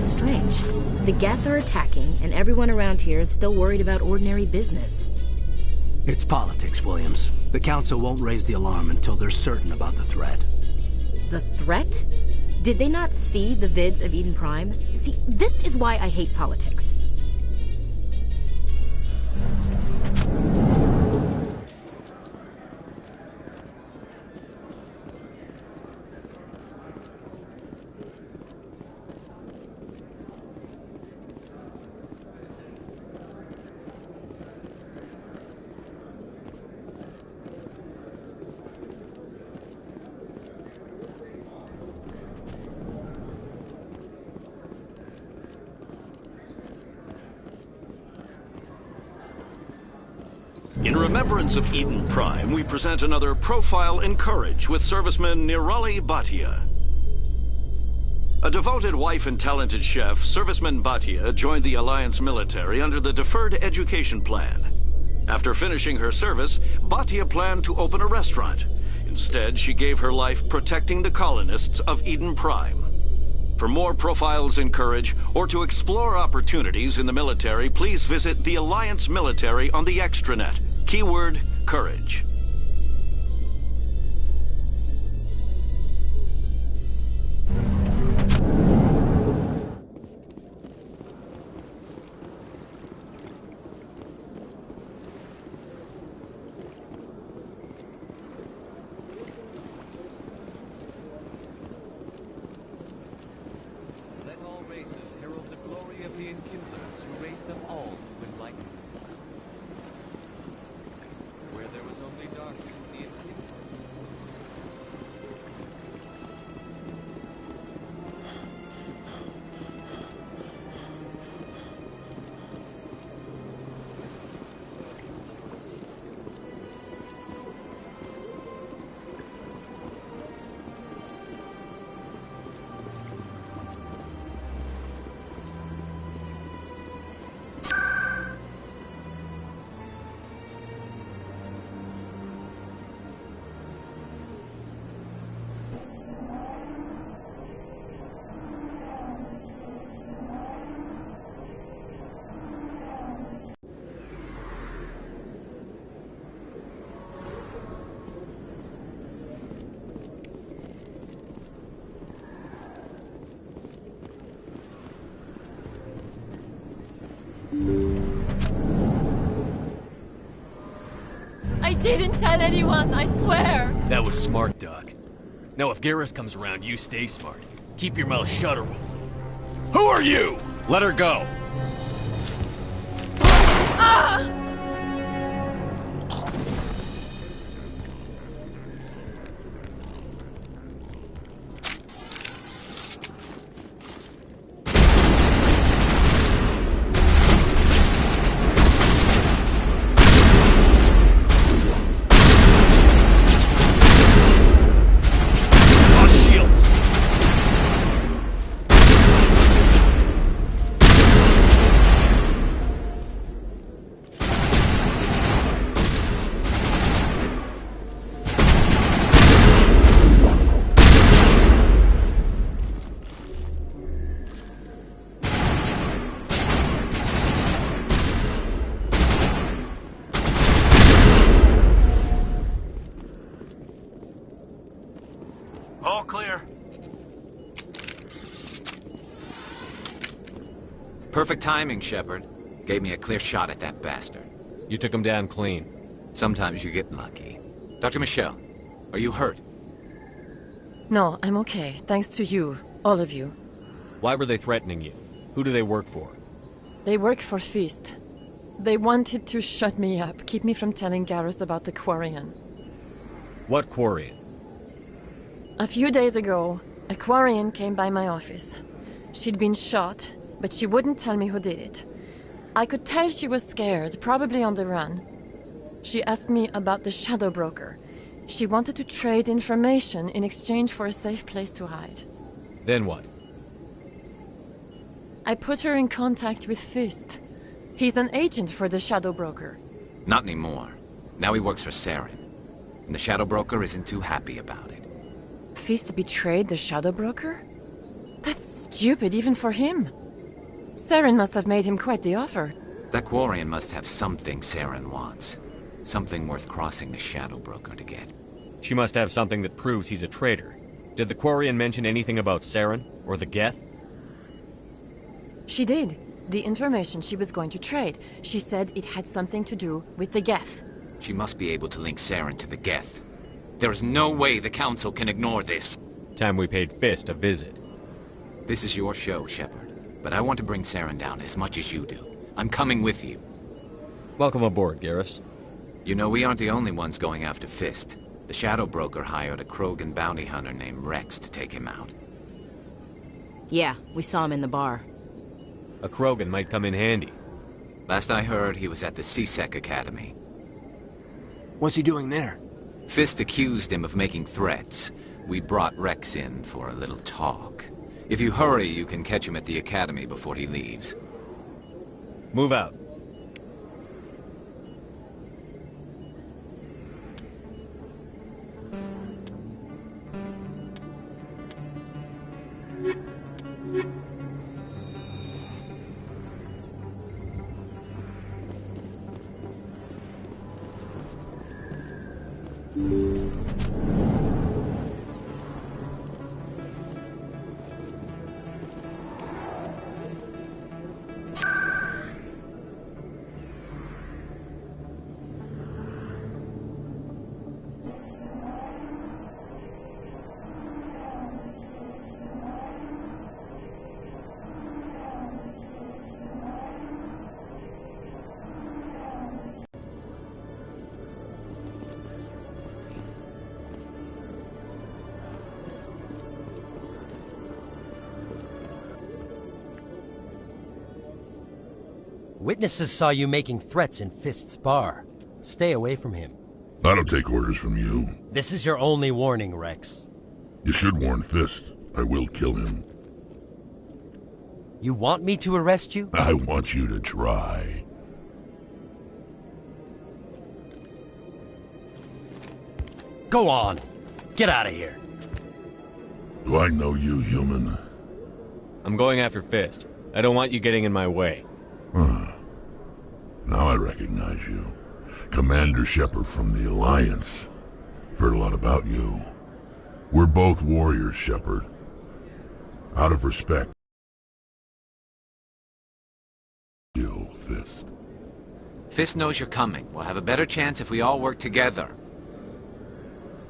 Speaker 17: Strange. The Geth are attacking, and everyone around here is still worried about ordinary business.
Speaker 12: It's politics, Williams. The Council won't raise the alarm until they're certain about the threat.
Speaker 17: The threat? Did they not see the vids of Eden Prime? See, this is why I hate politics.
Speaker 23: In remembrance of Eden Prime, we present another Profile in Courage with serviceman Nirali Bhatia. A devoted wife and talented chef, serviceman Bhatia joined the Alliance military under the Deferred Education Plan. After finishing her service, Bhatia planned to open a restaurant. Instead, she gave her life protecting the colonists of Eden Prime. For more Profiles in Courage, or to explore opportunities in the military, please visit the Alliance Military on the extranet. Keyword, Courage.
Speaker 2: Let all races herald the glory of the Enkindlers who raised them all to enlightenment. Where there was only darkness, the Enkindlers.
Speaker 5: I didn't tell anyone, I swear!
Speaker 2: That was smart, Doc. Now if Garrus comes around, you stay smart. Keep your mouth shut or we'll... Who are you? Let her go.
Speaker 5: Ah!
Speaker 12: All clear.
Speaker 7: Perfect timing, Shepard. Gave me a clear shot at that bastard.
Speaker 2: You took him down clean.
Speaker 7: Sometimes you get lucky. Dr. Michelle, are you hurt?
Speaker 14: No, I'm okay. Thanks to you. All of you.
Speaker 2: Why were they threatening you? Who do they work for?
Speaker 14: They work for Fist. They wanted to shut me up, keep me from telling Garrus about the Quarian.
Speaker 2: What Quarian?
Speaker 14: A few days ago, a Quarian came by my office. She'd been shot, but she wouldn't tell me who did it. I could tell she was scared, probably on the run. She asked me about the Shadow Broker. She wanted to trade information in exchange for a safe place to hide.
Speaker 2: Then what?
Speaker 14: I put her in contact with Fist. He's an agent for the Shadow Broker.
Speaker 7: Not anymore. Now he works for Saren. And the Shadow Broker isn't too happy about it.
Speaker 14: Fist betrayed the Shadow Broker? That's stupid even for him. Saren must have made him quite the offer.
Speaker 7: That Quarian must have something Saren wants. Something worth crossing the Shadow Broker to get.
Speaker 2: She must have something that proves he's a traitor. Did the Quarian mention anything about Saren or the Geth?
Speaker 14: She did. The information she was going to trade. She said it had something to do with the Geth.
Speaker 7: She must be able to link Saren to the Geth. There is no way the Council can ignore this.
Speaker 2: Time we paid Fist a visit.
Speaker 7: This is your show, Shepard. But I want to bring Saren down as much as you do. I'm coming with you.
Speaker 2: Welcome aboard, Garrus.
Speaker 7: You know, we aren't the only ones going after Fist. The Shadow Broker hired a Krogan bounty hunter named Rex to take him out.
Speaker 17: Yeah, we saw him in the bar.
Speaker 2: A Krogan might come in handy.
Speaker 7: Last I heard, he was at the C-Sec Academy.
Speaker 12: What's he doing there?
Speaker 7: Fist accused him of making threats. We brought Rex in for a little talk. If you hurry, you can catch him at the Academy before he leaves.
Speaker 2: Move out.
Speaker 8: Witnesses saw you making threats in Fist's bar. Stay away from him.
Speaker 21: I don't take orders from you.
Speaker 8: This is your only warning, Rex.
Speaker 21: You should warn Fist. I will kill him.
Speaker 8: You want me to arrest you?
Speaker 21: I want you to try.
Speaker 8: Go on. Get out of here.
Speaker 21: Do I know you, human?
Speaker 2: I'm going after Fist. I don't want you getting in my way.
Speaker 21: Now I recognize you. Commander Shepard from the Alliance. Heard a lot about you. We're both warriors, Shepard. Out of respect. Kill Fist.
Speaker 7: Fist knows you're coming. We'll have a better chance if we all work together.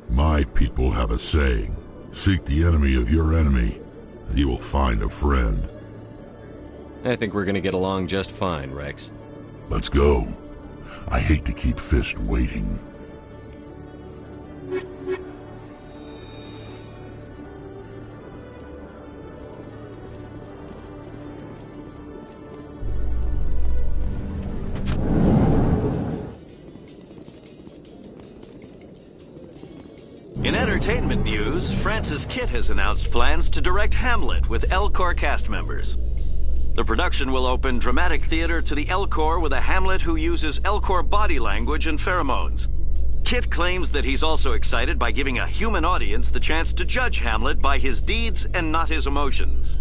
Speaker 21: My people have a saying. Seek the enemy of your enemy, and you will find a friend.
Speaker 2: I think we're gonna get along just fine, Rex.
Speaker 21: Let's go. I hate to keep Fist waiting.
Speaker 23: In entertainment news, Francis Kitt has announced plans to direct Hamlet with Elcor cast members. The production will open dramatic theater to the Elcor with a Hamlet who uses Elcor body language and pheromones. Kitt claims that he's also excited by giving a human audience the chance to judge Hamlet by his deeds and not his emotions.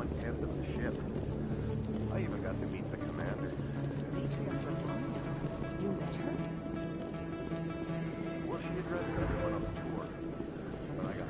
Speaker 24: 1/10 of the ship. I even got to meet the commander.
Speaker 5: Matriarch Latanya. You met her?
Speaker 24: Well, she addressed everyone on the tour, but I got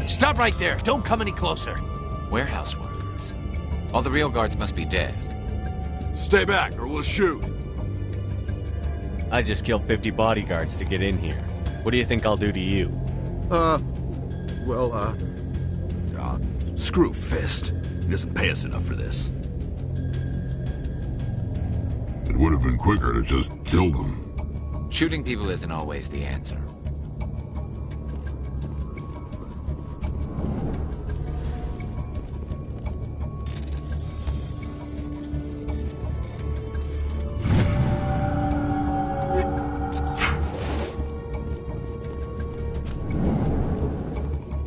Speaker 12: Stop right there. Don't come any closer.
Speaker 7: Warehouse workers. All the real guards must be dead.
Speaker 10: Stay back or we'll shoot.
Speaker 2: I just killed 50 bodyguards to get in here. What do you think I'll do to you?
Speaker 10: Screw Fist. He doesn't pay us enough for this.
Speaker 21: It would have been quicker to just kill them.
Speaker 7: Shooting people isn't always the answer.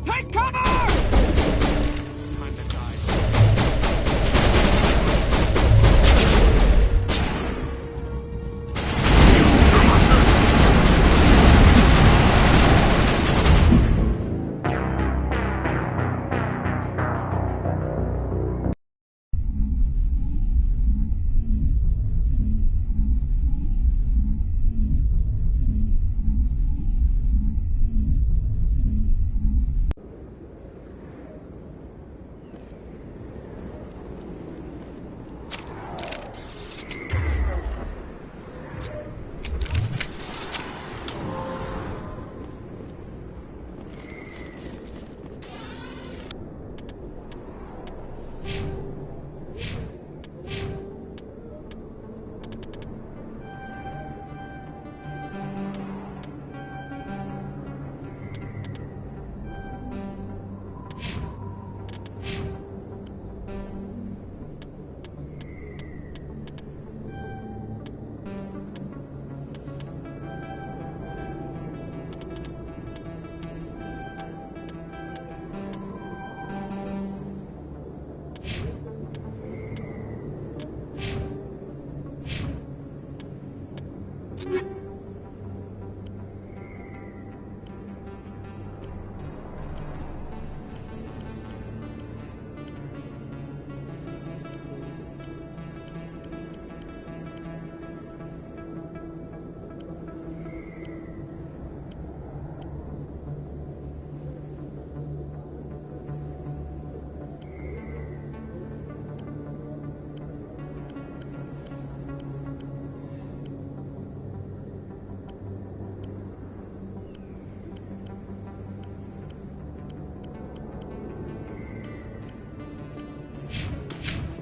Speaker 12: Take cover!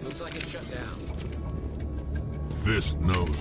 Speaker 12: Looks like it's shut down.
Speaker 21: Fist knows.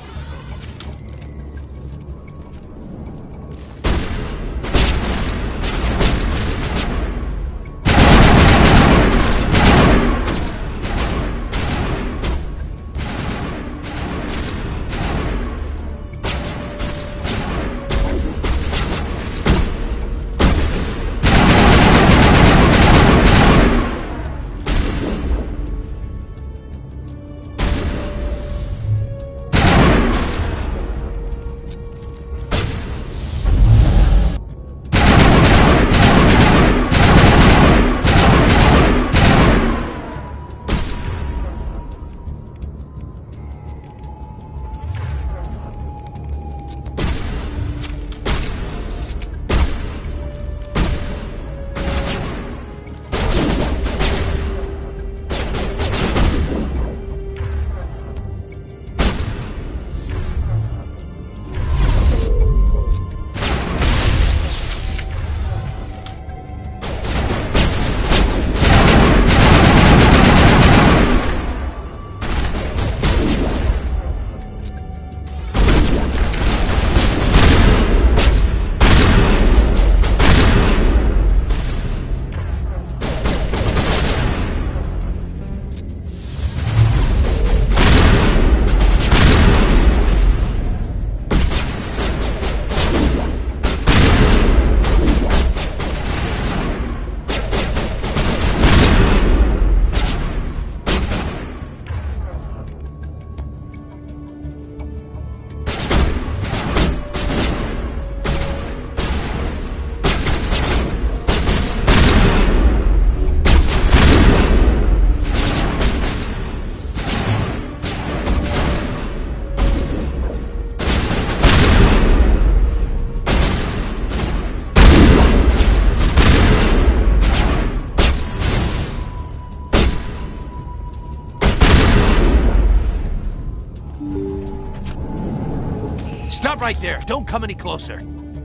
Speaker 12: Stop right there. Don't come any closer.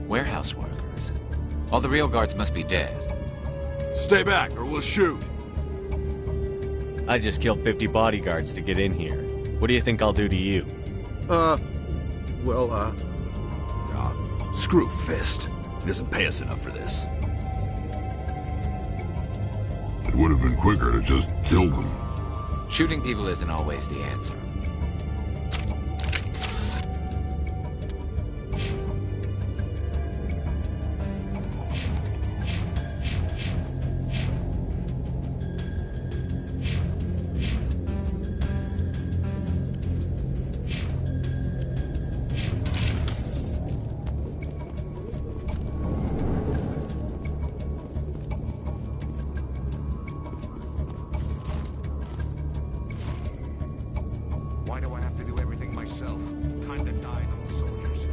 Speaker 7: Warehouse workers. All the real guards must be dead.
Speaker 10: Stay back, or we'll shoot.
Speaker 2: I just killed 50 bodyguards to get in here. What do you think I'll do to you?
Speaker 10: Screw Fist. He doesn't pay us enough for this.
Speaker 21: It would have been quicker to just kill them.
Speaker 7: Shooting people isn't always the answer.
Speaker 11: Why do I have to do everything myself? Time to die, little soldiers.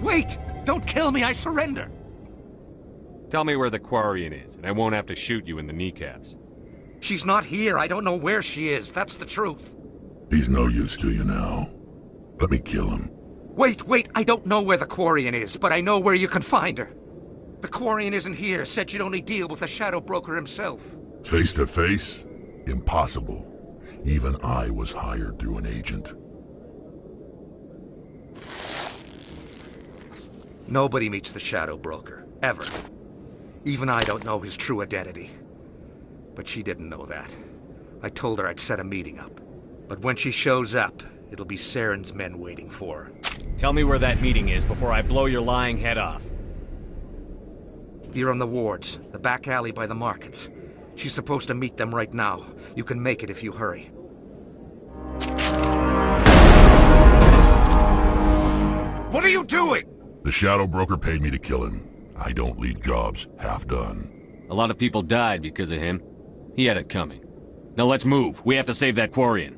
Speaker 12: Wait! Don't kill me, I surrender!
Speaker 11: Tell me where the Quarian is, and I won't have to shoot you in the kneecaps.
Speaker 12: She's not here. I don't know where she is. That's the truth.
Speaker 21: He's no use to you now. Let me kill him.
Speaker 12: Wait, I don't know where the Quarian is, but I know where you can find her. The Quarian isn't here. Said you'd only deal with the Shadow Broker himself.
Speaker 21: Face to face? Impossible. Even I was hired through an agent.
Speaker 12: Nobody meets the Shadow Broker. Ever. Even I don't know his true identity. But she didn't know that. I told her I'd set a meeting up. But when she shows up, it'll be Saren's men waiting for her.
Speaker 2: Tell me where that meeting is before I blow your lying head off.
Speaker 12: Here on the wards, the back alley by the markets. She's supposed to meet them right now. You can make it if you hurry.
Speaker 21: What are you doing? The Shadow Broker paid me to kill him. I don't leave jobs half done.
Speaker 2: A lot of people died because of him. He had it coming. Now let's move. We have to save that Quarian.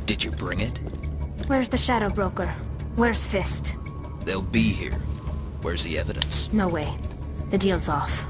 Speaker 7: Did you bring it?
Speaker 6: Where's the Shadow Broker? Where's Fist?
Speaker 7: They'll be here. Where's the evidence?
Speaker 6: No way. The deal's off.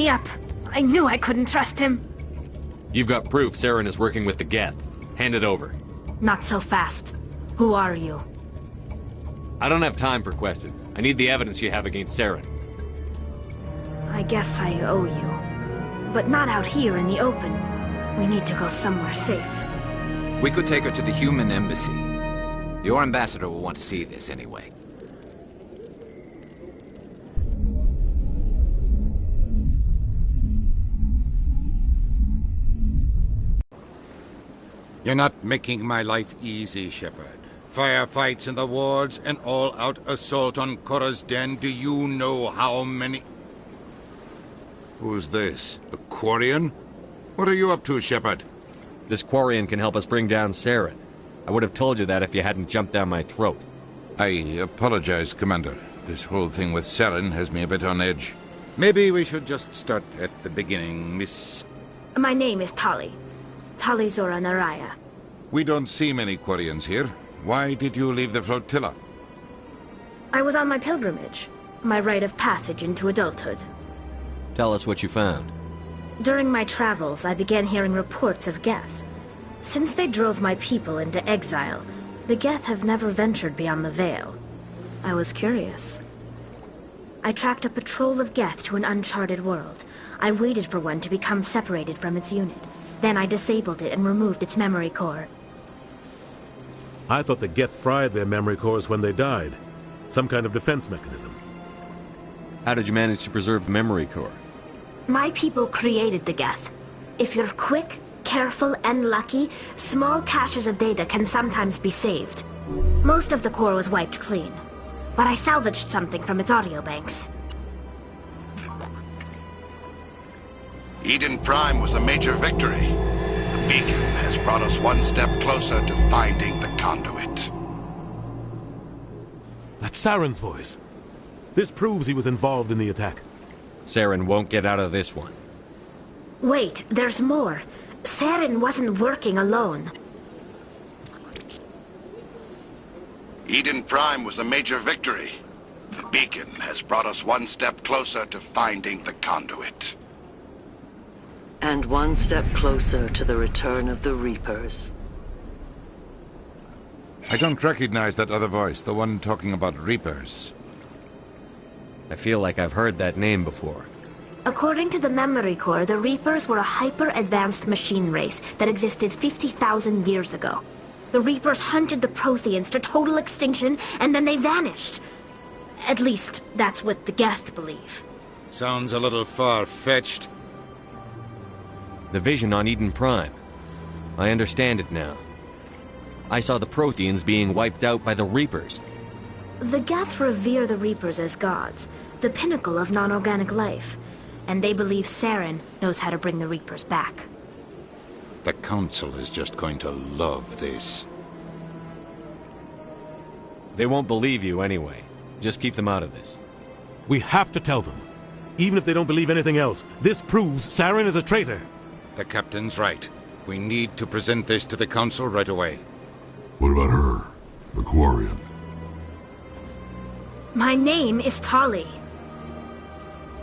Speaker 1: me up. I knew I couldn't trust him.
Speaker 2: You've got proof Saren is working with the Geth. Hand it over.
Speaker 1: Not so fast. Who are you?
Speaker 2: I don't have time for questions. I need the evidence you have against Saren.
Speaker 1: I guess I owe you. But not out here in the open. We need to go somewhere safe.
Speaker 7: We could take her to the human embassy. Your ambassador will want to see this anyway.
Speaker 13: You're not making my life easy, Shepard. Firefights in the wards, an all-out assault on Korra's den. Do you know how many...
Speaker 10: Who's this? A Quarian? What are you up to, Shepard?
Speaker 2: This Quarian can help us bring down Saren. I would have told you that if you hadn't jumped down my throat.
Speaker 10: I apologize, Commander. This whole thing with Saren has me a bit on edge.
Speaker 13: Maybe we should just start at the beginning, Miss...
Speaker 1: My name is Tali. Tali Zora Naraya.
Speaker 10: We don't see many Quarians here. Why did you leave the flotilla?
Speaker 1: I was on my pilgrimage. My rite of passage into adulthood.
Speaker 2: Tell us what you found.
Speaker 1: During my travels, I began hearing reports of Geth. Since they drove my people into exile, the Geth have never ventured beyond the Veil. I was curious. I tracked a patrol of Geth to an uncharted world. I waited for one to become separated from its unit. Then I disabled it and removed its memory core.
Speaker 16: I thought the Geth fried their memory cores when they died. Some kind of defense mechanism.
Speaker 2: How did you manage to preserve the memory core?
Speaker 1: My people created the Geth. If you're quick, careful, and lucky, small caches of data can sometimes be saved. Most of the core was wiped clean, but I salvaged something from its audio banks.
Speaker 15: Eden Prime was a major victory. The beacon has brought us one step closer to finding the conduit.
Speaker 16: That's Saren's voice. This proves he was involved in the attack.
Speaker 2: Saren won't get out of this one.
Speaker 1: Wait, there's more. Saren wasn't working alone.
Speaker 15: Eden Prime was a major victory. The beacon has brought us one step closer to finding the conduit.
Speaker 18: And one step closer to the return of the Reapers.
Speaker 10: I don't recognize that other voice, the one talking about Reapers.
Speaker 2: I feel like I've heard that name before.
Speaker 1: According to the memory core, the Reapers were a hyper-advanced machine race that existed 50,000 years ago. The Reapers hunted the Protheans to total extinction, and then they vanished. At least, that's what the Geth believe.
Speaker 13: Sounds a little far-fetched.
Speaker 2: The vision on Eden Prime. I understand it now. I saw the Protheans being wiped out by the Reapers.
Speaker 1: The Geth revere the Reapers as gods, the pinnacle of non-organic life. And they believe Saren knows how to bring the Reapers back.
Speaker 13: The Council is just going to love this.
Speaker 2: They won't believe you anyway. Just keep them out of this.
Speaker 16: We have to tell them. Even if they don't believe anything else, this proves Saren is a traitor.
Speaker 13: The Captain's right. We need to present this to the Council right away.
Speaker 21: What about her? The Quarian?
Speaker 1: My name is Tali.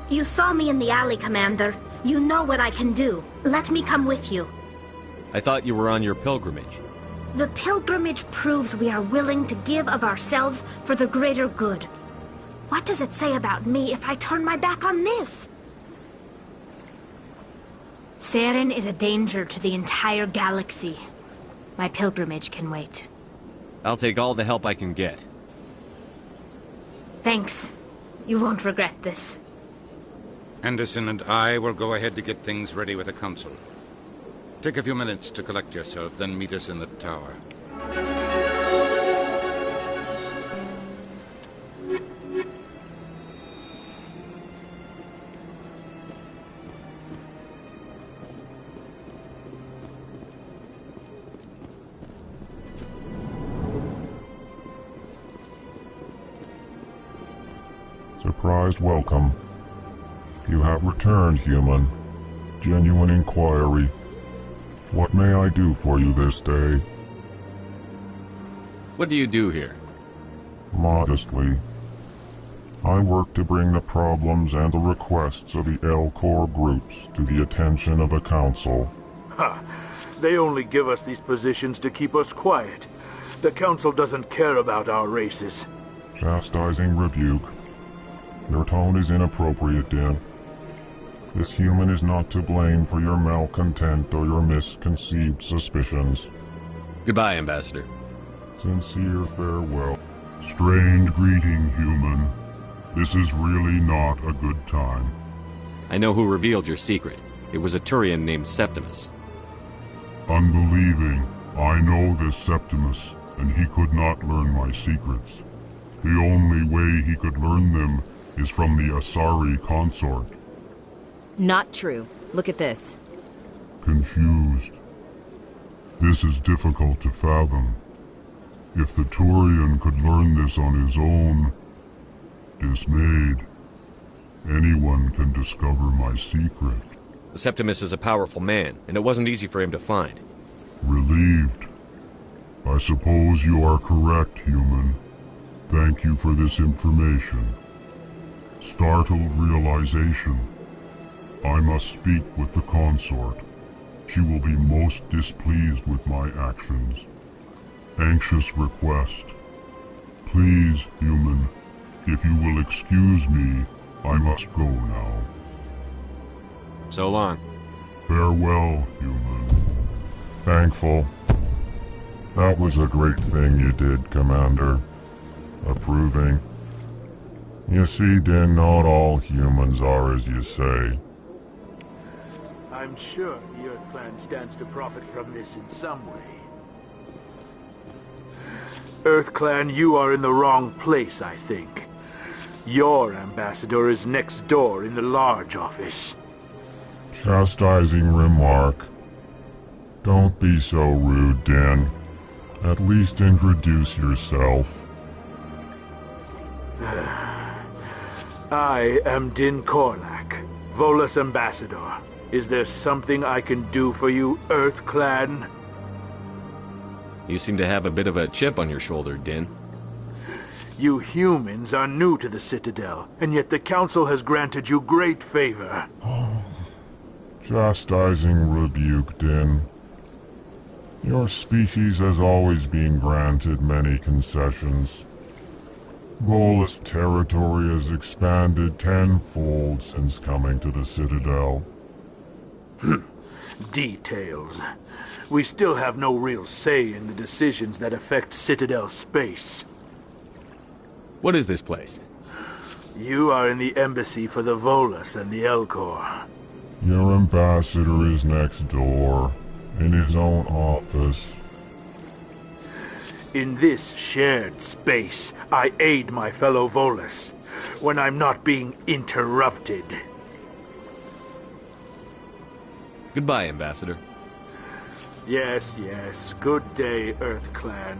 Speaker 1: You saw me in the alley, Commander. You know what I can do. Let me come with you.
Speaker 2: I thought you were on your pilgrimage.
Speaker 1: The pilgrimage proves we are willing to give of ourselves for the greater good. What does it say about me if I turn my back on this? Saren is a danger to the entire galaxy. My pilgrimage can wait.
Speaker 2: I'll take all the help I can get.
Speaker 1: Thanks. You won't regret this.
Speaker 13: Anderson and I will go ahead to get things ready with the Council. Take a few minutes to collect yourself, then meet us in the tower.
Speaker 21: Surprised welcome. You have returned, human. Genuine inquiry. What may I do for you this day?
Speaker 2: What do you do here?
Speaker 21: Modestly. I work to bring the problems and the requests of the Elcor groups to the attention of the Council.
Speaker 4: Ha! They only give us these positions to keep us quiet. The Council doesn't care about our races.
Speaker 21: Chastising rebuke. Your tone is inappropriate, Din. This human is not to blame for your malcontent or your misconceived suspicions.
Speaker 2: Goodbye, Ambassador.
Speaker 21: Sincere farewell. Strange greeting, human. This is really not a good time.
Speaker 2: I know who revealed your secret. It was a Turian named Septimus.
Speaker 21: Unbelieving. I know this Septimus, and he could not learn my secrets. The only way he could learn them is from the Asari consort.
Speaker 17: Not true. Look at this.
Speaker 21: Confused. This is difficult to fathom. If the Turian could learn this on his own, dismayed, anyone can discover my secret.
Speaker 2: Septimus is a powerful man, and it wasn't easy for him to find.
Speaker 21: Relieved. I suppose you are correct, human. Thank you for this information. Startled realization. I must speak with the consort. She will be most displeased with my actions. Anxious request. Please, human, if you will excuse me, I must go now.
Speaker 2: So long.
Speaker 21: Farewell, human. Thankful. That was a great thing you did, Commander. Approving. You see, Din, not all humans are as you say.
Speaker 4: I'm sure the Earth Clan stands to profit from this in some way. Earth Clan, you are in the wrong place, I think. Your ambassador is next door in the large office.
Speaker 21: Chastising remark. Don't be so rude, Din. At least introduce yourself.
Speaker 4: I am Din Korlak, Volus ambassador. Is there something I can do for you, Earth Clan?
Speaker 2: You seem to have a bit of a chip on your shoulder, Din.
Speaker 4: You humans are new to the Citadel, and yet the Council has granted you great favor.
Speaker 21: Chastising rebuke, Din. Your species has always been granted many concessions. Volus territory has expanded tenfold since coming to the Citadel.
Speaker 4: Details. We still have no real say in the decisions that affect Citadel space.
Speaker 2: What is this place?
Speaker 4: You are in the embassy for the Volus and the Elcor.
Speaker 21: Your ambassador is next door, in his own office.
Speaker 4: In this shared space, I aid my fellow Volus, when I'm not being interrupted.
Speaker 2: Goodbye, Ambassador.
Speaker 4: Yes, yes. Good day, Earth Clan.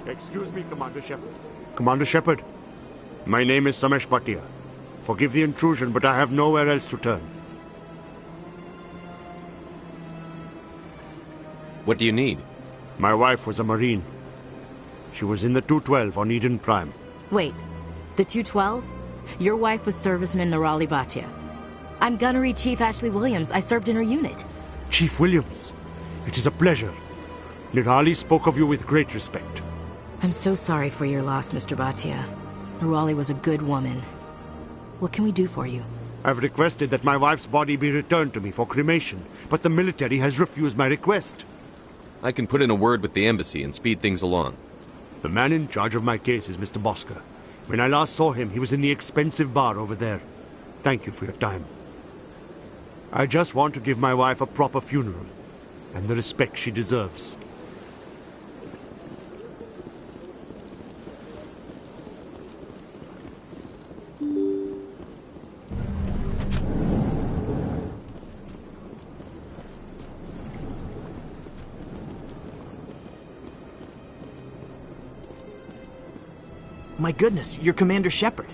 Speaker 9: Excuse me, Commander Shepard. Commander Shepard, my name is Samesh Bhatia. Forgive the intrusion, but I have nowhere else to turn.
Speaker 2: What do you need?
Speaker 9: My wife was a Marine. She was in the 212 on Eden Prime.
Speaker 17: Wait, the 212? Your wife was serviceman Nirali Bhatia. I'm Gunnery Chief Ashley Williams. I served in her unit.
Speaker 9: Chief Williams, it is a pleasure. Nirali spoke of you with great respect.
Speaker 17: I'm so sorry for your loss, Mr. Bhatia. Nirali was a good woman. What can we do for you?
Speaker 9: I've requested that my wife's body be returned to me for cremation, but the military has refused my request.
Speaker 2: I can put in a word with the embassy and speed things along.
Speaker 9: The man in charge of my case is Mr. Bosker. When I last saw him, he was in the expensive bar over there. Thank you for your time. I just want to give my wife a proper funeral, and the respect she deserves.
Speaker 3: My goodness, you're Commander Shepard.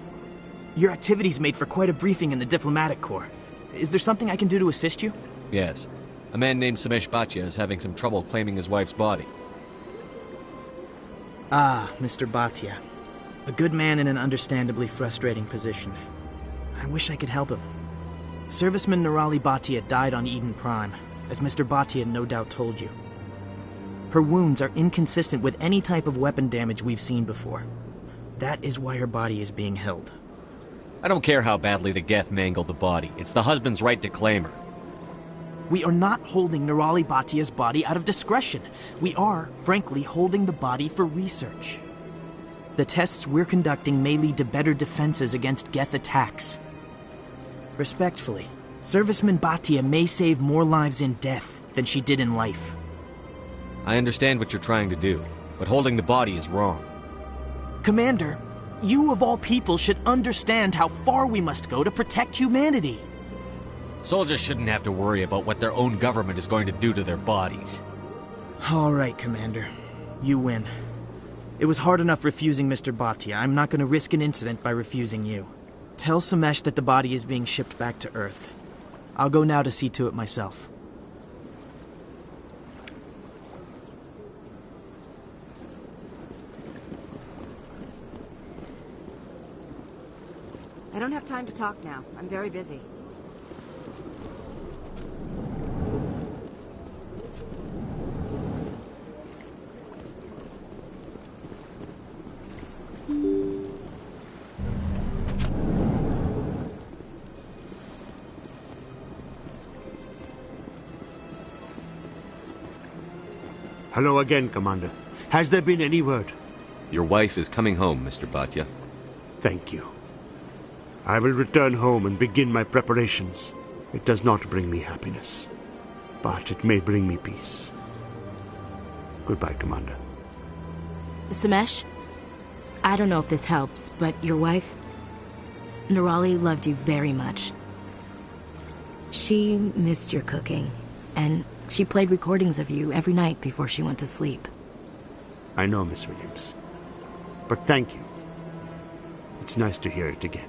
Speaker 3: Your activities made for quite a briefing in the Diplomatic Corps. Is there something I can do to assist you?
Speaker 2: Yes. A man named Samesh Bhatia is having some trouble claiming his wife's body.
Speaker 3: Ah, Mr. Bhatia. A good man in an understandably frustrating position. I wish I could help him. Serviceman Nirali Bhatia died on Eden Prime, as Mr. Bhatia no doubt told you. Her wounds are inconsistent with any type of weapon damage we've seen before. That is why her body is being held.
Speaker 2: I don't care how badly the Geth mangled the body. It's the husband's right to claim her.
Speaker 3: We are not holding Nirali Bhatia's body out of discretion. We are, frankly, holding the body for research. The tests we're conducting may lead to better defenses against Geth attacks. Respectfully, Serviceman Bhatia may save more lives in death than she did in life.
Speaker 2: I understand what you're trying to do, but holding the body is wrong.
Speaker 3: Commander, you of all people should understand how far we must go to protect humanity.
Speaker 2: Soldiers shouldn't have to worry about what their own government is going to do to their bodies.
Speaker 3: All right, Commander. You win. It was hard enough refusing Mr. Bhatia. I'm not going to risk an incident by refusing you. Tell Samesh that the body is being shipped back to Earth. I'll go now to see to it myself.
Speaker 5: I don't have time to talk now. I'm very busy.
Speaker 9: Hello again, Commander. Has there been any word?
Speaker 2: Your wife is coming home, Mr. Bhatia.
Speaker 9: Thank you. I will return home and begin my preparations. It does not bring me happiness, but it may bring me peace. Goodbye, Commander.
Speaker 17: Samesh, I don't know if this helps, but your wife, Nirali, loved you very much. She missed your cooking, and she played recordings of you every night before she went to sleep.
Speaker 9: I know, Miss Williams. But thank you. It's nice to hear it again.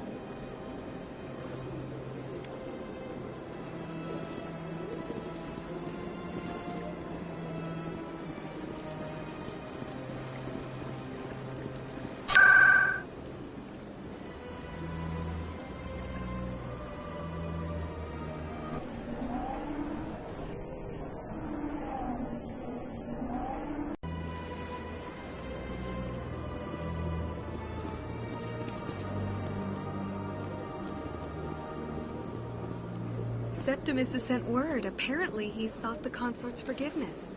Speaker 19: Septimus has sent word. Apparently, he sought the consort's forgiveness.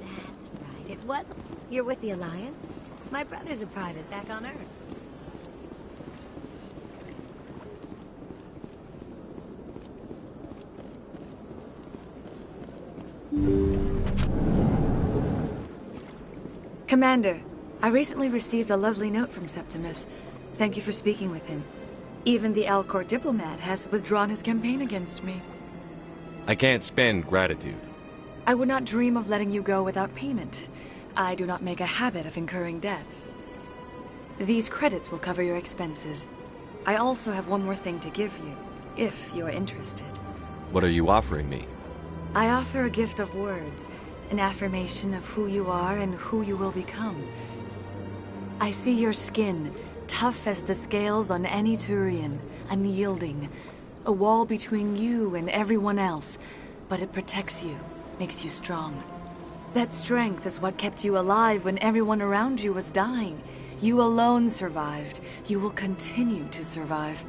Speaker 20: That's right. It was. You're with the Alliance? My brother's a private back on Earth.
Speaker 22: Commander, I recently received a lovely note from Septimus. Thank you for speaking with him. Even the Alcor diplomat has withdrawn his campaign against me.
Speaker 2: I can't spend gratitude.
Speaker 22: I would not dream of letting you go without payment. I do not make a habit of incurring debts. These credits will cover your expenses. I also have one more thing to give you, if you are interested.
Speaker 2: What are you offering me?
Speaker 22: I offer a gift of words, an affirmation of who you are and who you will become. I see your skin, tough as the scales on any Turian, unyielding, a wall between you and everyone else, but it protects you, makes you strong. That strength is what kept you alive when everyone around you was dying. You alone survived. You will continue to survive.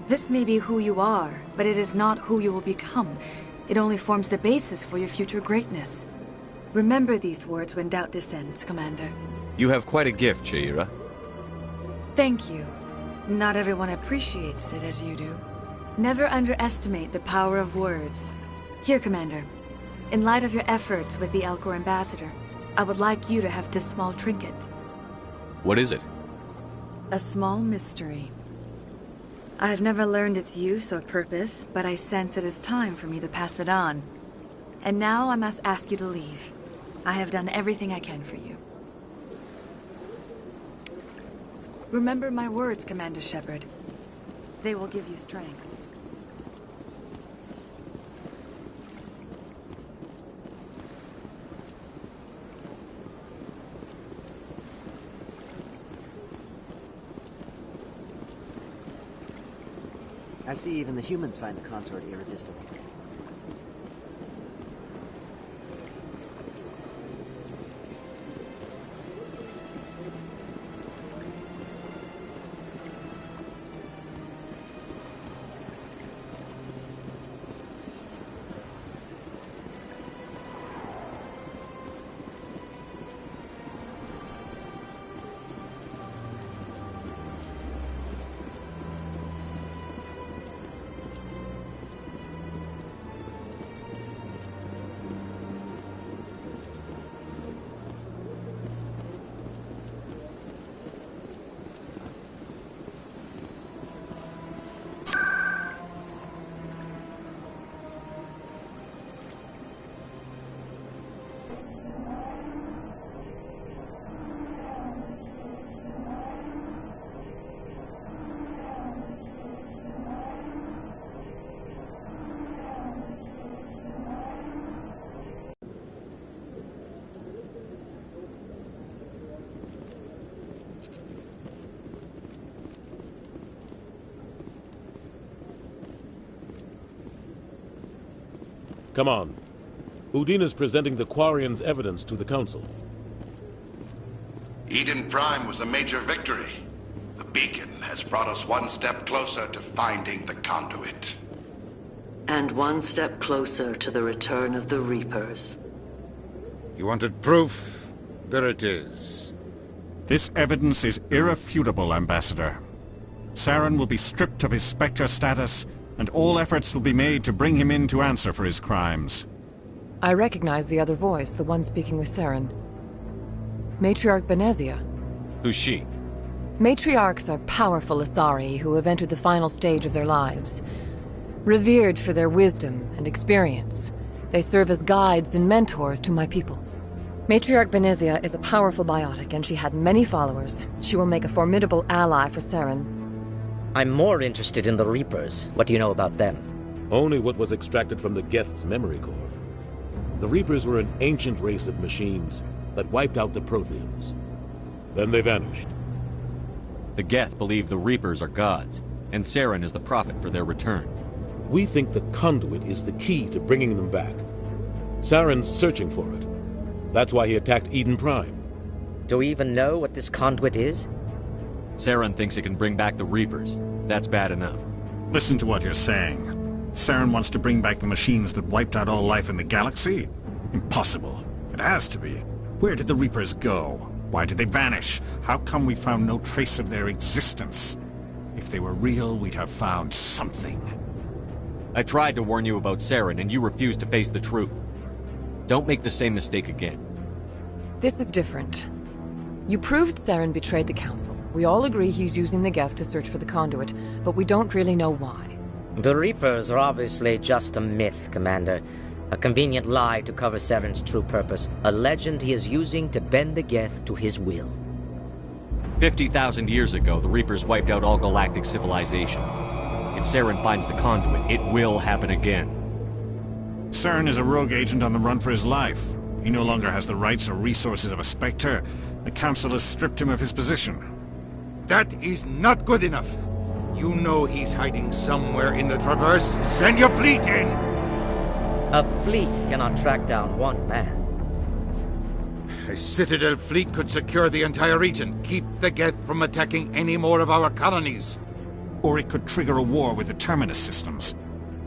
Speaker 22: This may be who you are, but it is not who you will become. It only forms the basis for your future greatness. Remember these words when doubt descends, Commander.
Speaker 2: You have quite a gift, Sha'ira.
Speaker 22: Thank you. Not everyone appreciates it as you do. Never underestimate the power of words. Here, Commander. In light of your efforts with the Alcor ambassador, I would like you to have this small trinket.
Speaker 2: What is it?
Speaker 22: A small mystery. I have never learned its use or purpose, but I sense it is time for me to pass it on. And now I must ask you to leave. I have done everything I can for you. Remember my words, Commander Shepard. They will give you strength.
Speaker 8: I see even the humans find the consort irresistible.
Speaker 16: Come on. Udina's presenting the Quarians' evidence to the Council.
Speaker 15: Eden Prime was a major victory. The beacon has brought us one step closer to finding the conduit.
Speaker 18: And one step closer to the return of the Reapers.
Speaker 13: You wanted proof? There it is.
Speaker 14: This evidence is irrefutable, Ambassador. Saren will be stripped of his Spectre status, and all efforts will be made to bring him in to answer for his crimes.
Speaker 23: I recognize the other voice, the one speaking with Saren. Matriarch Benezia.
Speaker 2: Who's she?
Speaker 23: Matriarchs are powerful Asari who have entered the final stage of their lives. Revered for their wisdom and experience, they serve as guides and mentors to my people. Matriarch Benezia is a powerful biotic, and she had many followers. She will make a formidable ally for Saren.
Speaker 24: I'm more interested in the Reapers. What do you know about them?
Speaker 16: Only what was extracted from the Geth's memory core. The Reapers were an ancient race of machines that wiped out the Protheans. Then they vanished.
Speaker 2: The Geth believe the Reapers are gods, and Saren is the prophet for their return.
Speaker 16: We think the conduit is the key to bringing them back. Saren's searching for it. That's why he attacked Eden Prime.
Speaker 24: Do we even know what this conduit is?
Speaker 2: Saren thinks it can bring back the Reapers. That's bad enough.
Speaker 14: Listen to what you're saying. Saren wants to bring back the machines that wiped out all life in the galaxy? Impossible. It has to be. Where did the Reapers go? Why did they vanish? How come we found no trace of their existence? If they were real, we'd have found something.
Speaker 2: I tried to warn you about Saren, and you refused to face the truth. Don't make the same mistake again.
Speaker 23: This is different. You proved Saren betrayed the Council. We all agree he's using the Geth to search for the conduit, but we don't really know why.
Speaker 24: The Reapers are obviously just a myth, Commander. A convenient lie to cover Saren's true purpose. A legend he is using to bend the Geth to his will.
Speaker 2: 50,000 years ago, the Reapers wiped out all galactic civilization. If Saren finds the conduit, it will happen again.
Speaker 14: Saren is a rogue agent on the run for his life. He no longer has the rights or resources of a Spectre. The Council has stripped him of his position.
Speaker 13: That is not good enough. You know he's hiding somewhere in the Traverse. Send your fleet in!
Speaker 24: A fleet cannot track down one man.
Speaker 13: A Citadel fleet could secure the entire region, keep the Geth from attacking any more of our colonies.
Speaker 14: Or it could trigger a war with the Terminus systems.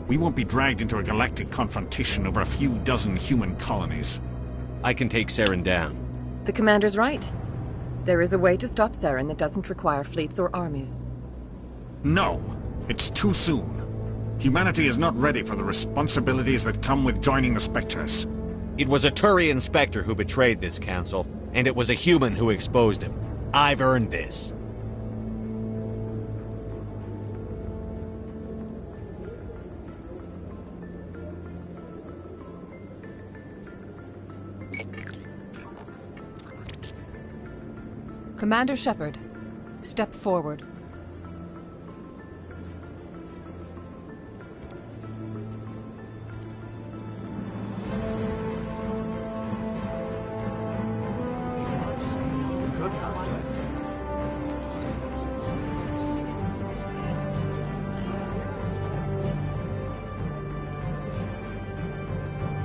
Speaker 14: We won't be dragged into a galactic confrontation over a few dozen human colonies.
Speaker 2: I can take Saren down.
Speaker 23: The Commander's right. There is a way to stop Saren that doesn't require fleets or armies.
Speaker 14: No, it's too soon. Humanity is not ready for the responsibilities that come with joining the Spectres.
Speaker 2: It was a Turian Spectre who betrayed this council, and it was a human who exposed him. I've earned this.
Speaker 23: Commander Shepard, step forward.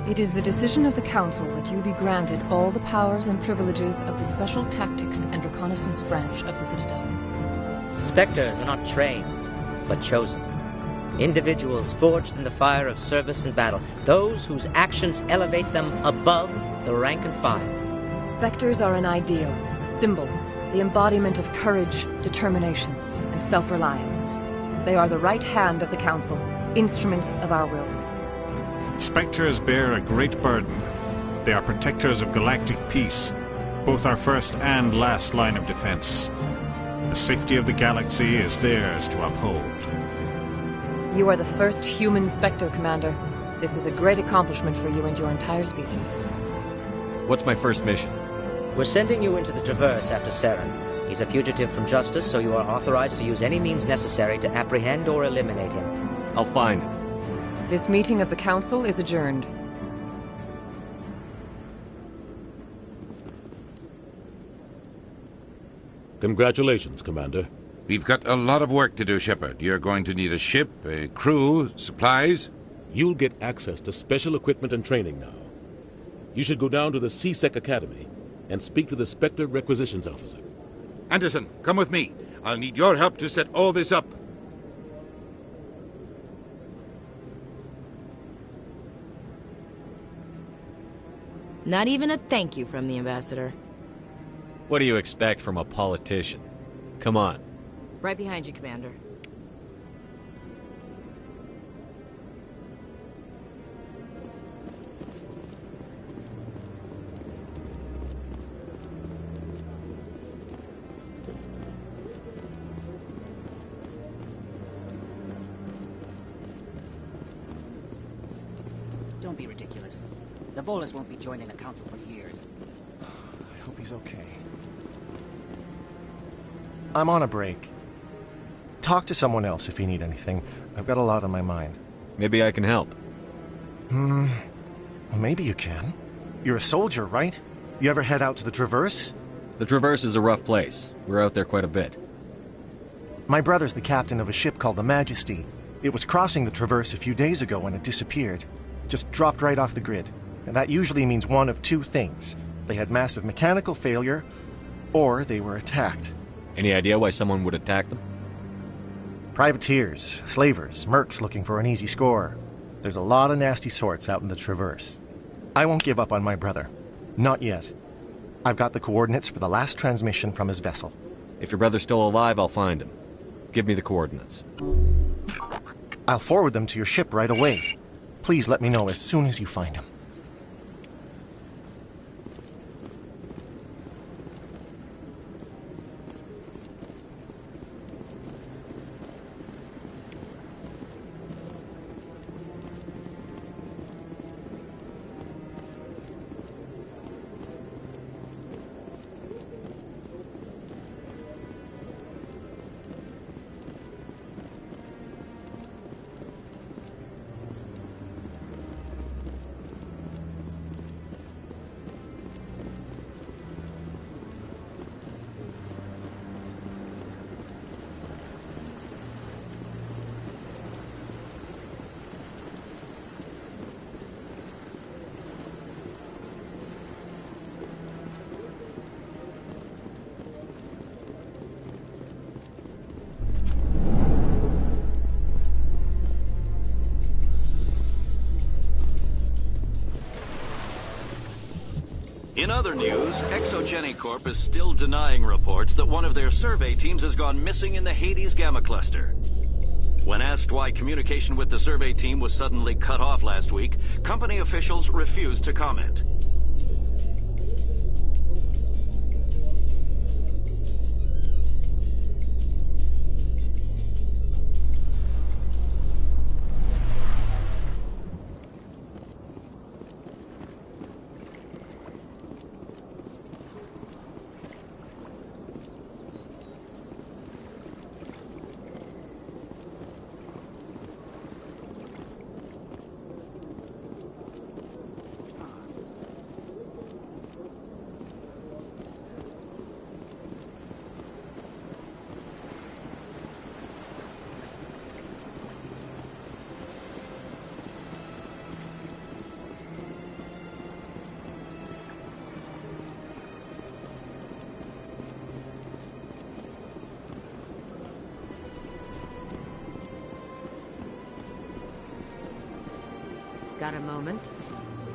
Speaker 23: It is the decision of the Council that you be granted all the powers and privileges of the Special Tactics and Reconnaissance Branch of the Citadel.
Speaker 24: Spectres are not trained, but chosen. Individuals forged in the fire of service and battle, those whose actions elevate them above the rank and file.
Speaker 23: Spectres are an ideal, a symbol, the embodiment of courage, determination, and self-reliance. They are the right hand of the Council, instruments of our will.
Speaker 14: Spectres bear a great burden. They are protectors of galactic peace, both our first and last line of defense. The safety of the galaxy is theirs to uphold.
Speaker 23: You are the first human Spectre, Commander. This is a great accomplishment for you and your entire species.
Speaker 2: What's my first mission?
Speaker 24: We're sending you into the Traverse after Saren. He's a fugitive from justice, so you are authorized to use any means necessary to apprehend or eliminate him.
Speaker 2: I'll find him.
Speaker 23: This meeting of the Council is adjourned.
Speaker 16: Congratulations, Commander.
Speaker 13: We've got a lot of work to do, Shepard. You're going to need a ship, a crew, supplies.
Speaker 16: You'll get access to special equipment and training now. You should go down to the C-Sec Academy and speak to the Spectre Requisitions Officer.
Speaker 13: Anderson, come with me. I'll need your help to set all this up.
Speaker 17: Not even a thank you from the Ambassador.
Speaker 2: What do you expect from a politician? Come on.
Speaker 17: Right behind you, Commander.
Speaker 6: Don't be ridiculous. The Volus won't be joining the Council for years.
Speaker 7: I hope he's okay. I'm on a break. Talk to someone else if you need anything. I've got a lot on my mind.
Speaker 2: Maybe I can help.
Speaker 7: Well, maybe you can. You're a soldier, right? You ever head out to the Traverse?
Speaker 2: The Traverse is a rough place. We're out there quite a bit.
Speaker 7: My brother's the captain of a ship called the Majesty. It was crossing the Traverse a few days ago when it disappeared. Just dropped right off the grid. And that usually means one of two things. They had massive mechanical failure, or they were attacked.
Speaker 2: Any idea why someone would attack them?
Speaker 7: Privateers, slavers, mercs looking for an easy score. There's a lot of nasty sorts out in the Traverse. I won't give up on my brother. Not yet. I've got the coordinates for the last transmission from his vessel.
Speaker 2: If your brother's still alive, I'll find him. Give me the coordinates.
Speaker 7: I'll forward them to your ship right away. Please let me know as soon as you find him.
Speaker 11: In other news, Exogeny Corp is still denying reports that one of their survey teams has gone missing in the Hades Gamma Cluster. When asked why communication with the survey team was suddenly cut off last week, company officials refused to comment.
Speaker 1: Got a moment?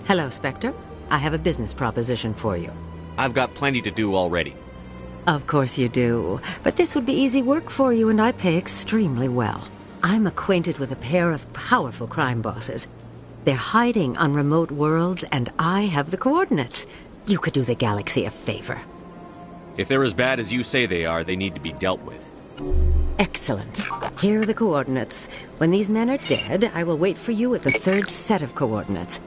Speaker 1: Hello, Spectre. I have a business proposition for you.
Speaker 2: I've got plenty to do already.
Speaker 1: Of course you do. But this would be easy work for you, and I pay extremely well. I'm acquainted with a pair of powerful crime bosses. They're hiding on remote worlds, and I have the coordinates. You could do the galaxy a favor.
Speaker 2: If they're as bad as you say they are, they need to be dealt with.
Speaker 1: Excellent. Here are the coordinates. When these men are dead, I will wait for you at the third set of coordinates.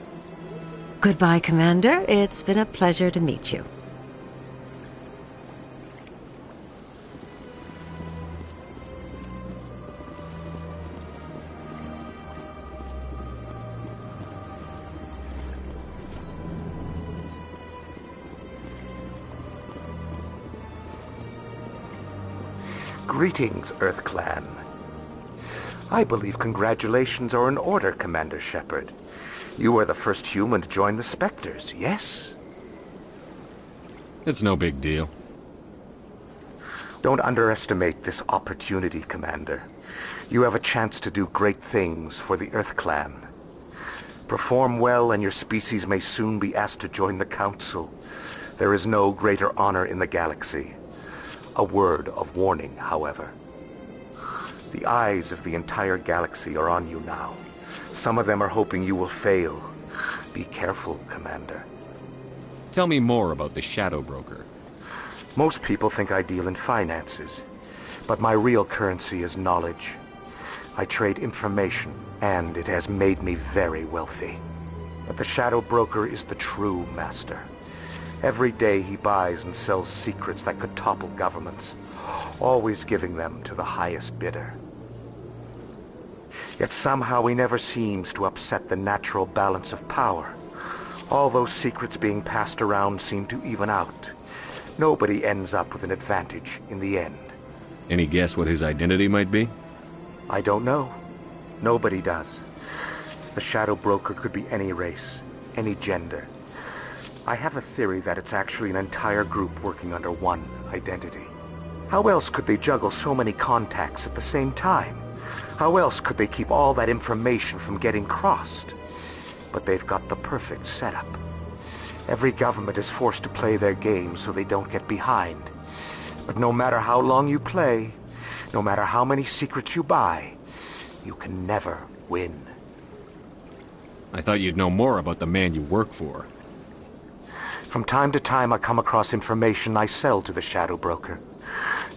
Speaker 1: Goodbye, Commander. It's been a pleasure to meet you.
Speaker 10: Greetings, Earth Clan. I believe congratulations are in order, Commander Shepard. You are the first human to join the Spectres, yes?
Speaker 2: It's no big deal.
Speaker 10: Don't underestimate this opportunity, Commander. You have a chance to do great things for the Earth Clan. Perform well and your species may soon be asked to join the Council. There is no greater honor in the galaxy. A word of warning, however. The eyes of the entire galaxy are on you now. Some of them are hoping you will fail. Be careful, Commander.
Speaker 2: Tell me more about the Shadow Broker.
Speaker 10: Most people think I deal in finances, but my real currency is knowledge. I trade information, and it has made me very wealthy. But the Shadow Broker is the true master. Every day he buys and sells secrets that could topple governments, always giving them to the highest bidder. Yet somehow he never seems to upset the natural balance of power. All those secrets being passed around seem to even out. Nobody ends up with an advantage in the end.
Speaker 2: Any guess what his identity might be?
Speaker 10: I don't know. Nobody does. The Shadow Broker could be any race, any gender. I have a theory that it's actually an entire group working under one identity. How else could they juggle so many contacts at the same time? How else could they keep all that information from getting crossed? But they've got the perfect setup. Every government is forced to play their game so they don't get behind. But no matter how long you play, no matter how many secrets you buy, you can never win.
Speaker 2: I thought you'd know more about the man you work for.
Speaker 10: From time to time I come across information I sell to the Shadow Broker.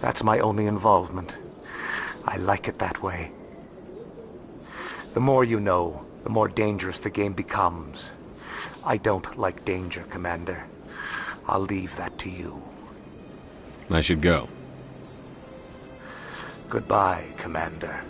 Speaker 10: That's my only involvement. I like it that way. The more you know, the more dangerous the game becomes. I don't like danger, Commander. I'll leave that to you.
Speaker 2: I should go.
Speaker 10: Goodbye, Commander.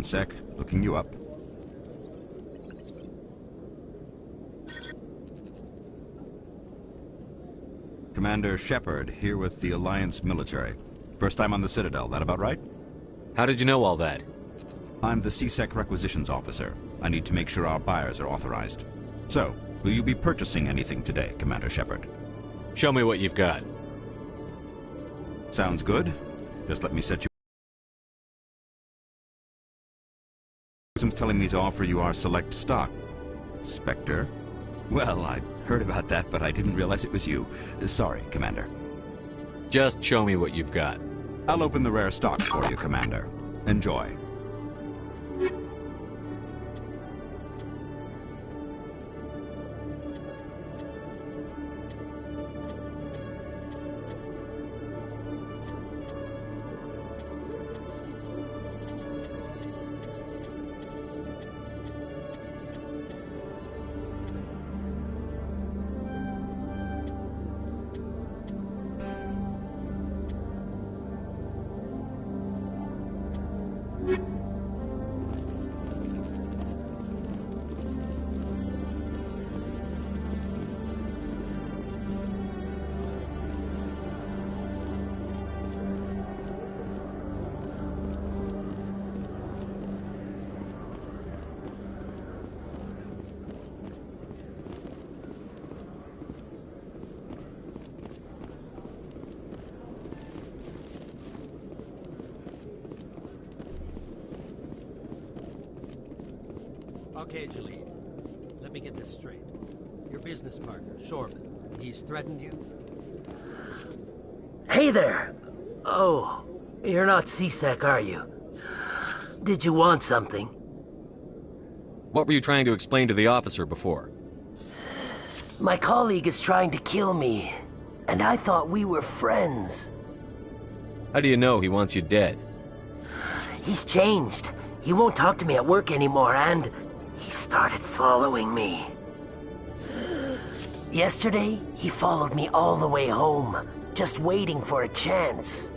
Speaker 3: sec. Looking you up. Commander Shepard, here with the Alliance military. First time on the Citadel, that about right?
Speaker 2: How did you know all that?
Speaker 3: I'm the CSEC requisitions officer. I need to make sure our buyers are authorized. So, will you be purchasing anything today, Commander Shepard?
Speaker 2: Show me what you've got.
Speaker 3: Sounds good. Just let me set you... Someone's telling me to offer you our select stock. Spectre? Well, I heard about that, but I didn't realize it was you. Sorry, Commander.
Speaker 2: Just show me what you've got.
Speaker 3: I'll open the rare stocks for you, Commander. Enjoy.
Speaker 4: Okay, Jalid. Let me get this straight. Your business partner, Shorban, he's threatened you?
Speaker 12: Hey there! Oh, you're not CSEC, are you? Did you want something?
Speaker 2: What were you trying to explain to the officer before?
Speaker 12: My colleague is trying to kill me, and I thought we were friends.
Speaker 2: How do you know he wants you dead?
Speaker 12: He's changed. He won't talk to me at work anymore, and he started following me. Yesterday, he followed me all the way home, just waiting for a chance.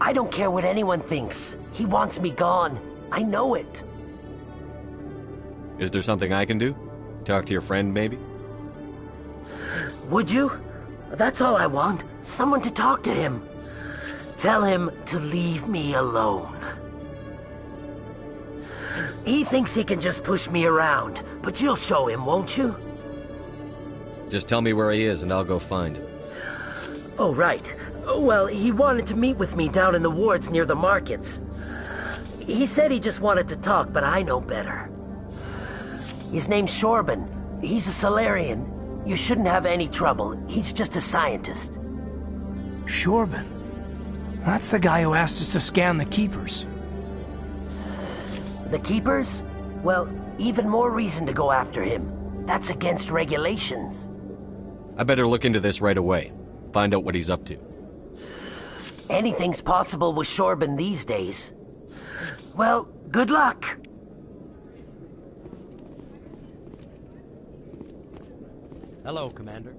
Speaker 12: I don't care what anyone thinks. He wants me gone. I know it.
Speaker 2: Is there something I can do? Talk to your friend, maybe?
Speaker 12: Would you? That's all I want. Someone to talk to him. Tell him to leave me alone. He thinks he can just push me around, but you'll show him, won't you?
Speaker 2: Just tell me where he is and I'll go find him.
Speaker 12: Oh, right. Well, he wanted to meet with me down in the wards near the markets. He said he just wanted to talk, but I know better. His name's Shorban. He's a Solarian. You shouldn't have any trouble. He's just a scientist.
Speaker 21: Shorban? That's the guy who asked us to scan the Keepers.
Speaker 12: The Keepers? Well, even more reason to go after him. That's against regulations.
Speaker 2: I better look into this right away. Find out what he's up to.
Speaker 12: Anything's possible with Shorban these days. Well, good luck.
Speaker 4: Hello, Commander.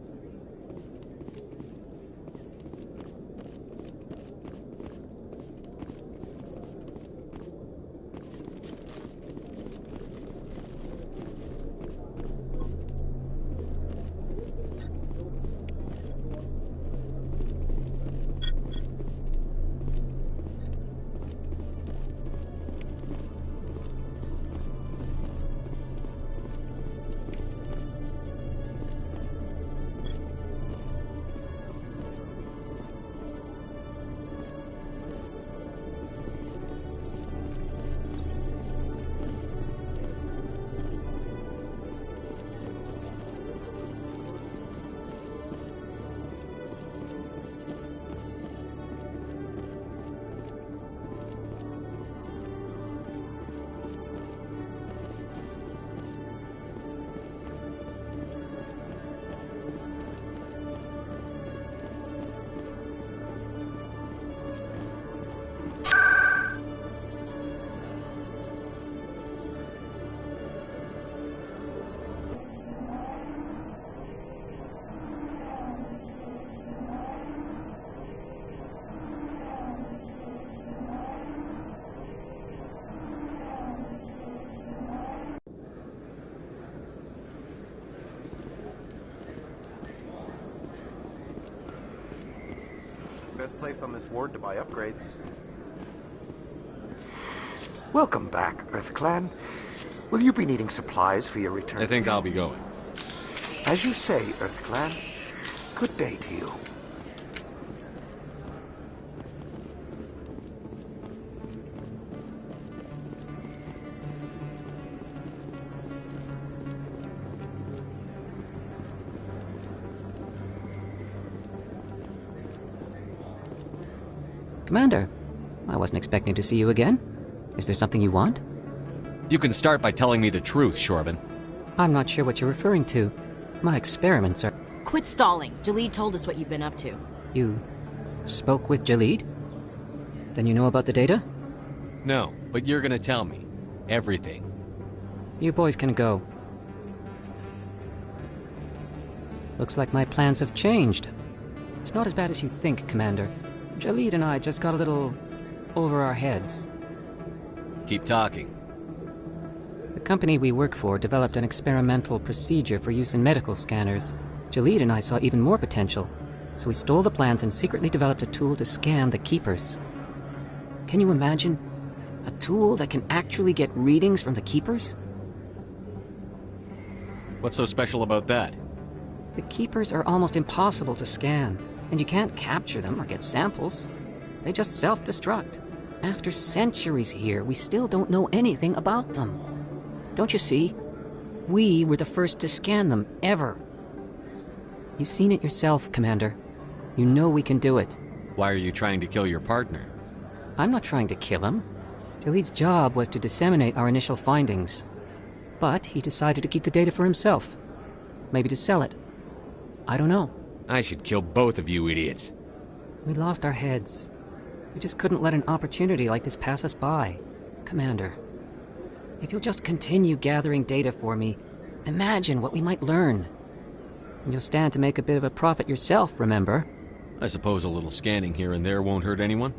Speaker 10: place on this ward to buy upgrades. Welcome back, EarthClan. Will you be needing supplies for your return?
Speaker 2: I think I'll be going.
Speaker 10: As you say, EarthClan. Good day to you.
Speaker 5: Commander, I wasn't expecting to see you again. Is there something you want?
Speaker 2: You can start by telling me the truth, Shorban.
Speaker 5: I'm not sure what you're referring to. My experiments are...
Speaker 17: Quit stalling. Jalid told us what you've been up to.
Speaker 5: You spoke with Jalid? Then you know about the data?
Speaker 2: No, but you're gonna tell me. Everything.
Speaker 5: You boys can go. Looks like my plans have changed. It's not as bad as you think, Commander. Jalid and I just got a little over our heads.
Speaker 2: Keep talking.
Speaker 5: The company we work for developed an experimental procedure for use in medical scanners. Jalid and I saw even more potential, so we stole the plans and secretly developed a tool to scan the Keepers. Can you imagine? A tool that can actually get readings from the Keepers?
Speaker 2: What's so special about that?
Speaker 5: The Keepers are almost impossible to scan, and you can't capture them or get samples. They just self-destruct. After centuries here, we still don't know anything about them. Don't you see? We were the first to scan them, ever. You've seen it yourself, Commander. You know we can do it.
Speaker 2: Why are you trying to kill your partner?
Speaker 5: I'm not trying to kill him. Jalid's job was to disseminate our initial findings. But he decided to keep the data for himself. Maybe to sell it. I don't know.
Speaker 2: I should kill both of you idiots.
Speaker 5: We lost our heads. We just couldn't let an opportunity like this pass us by. Commander, if you'll just continue gathering data for me, imagine what we might learn. And you'll stand to make a bit of a profit yourself, remember?
Speaker 2: I suppose a little scanning here and there won't hurt anyone?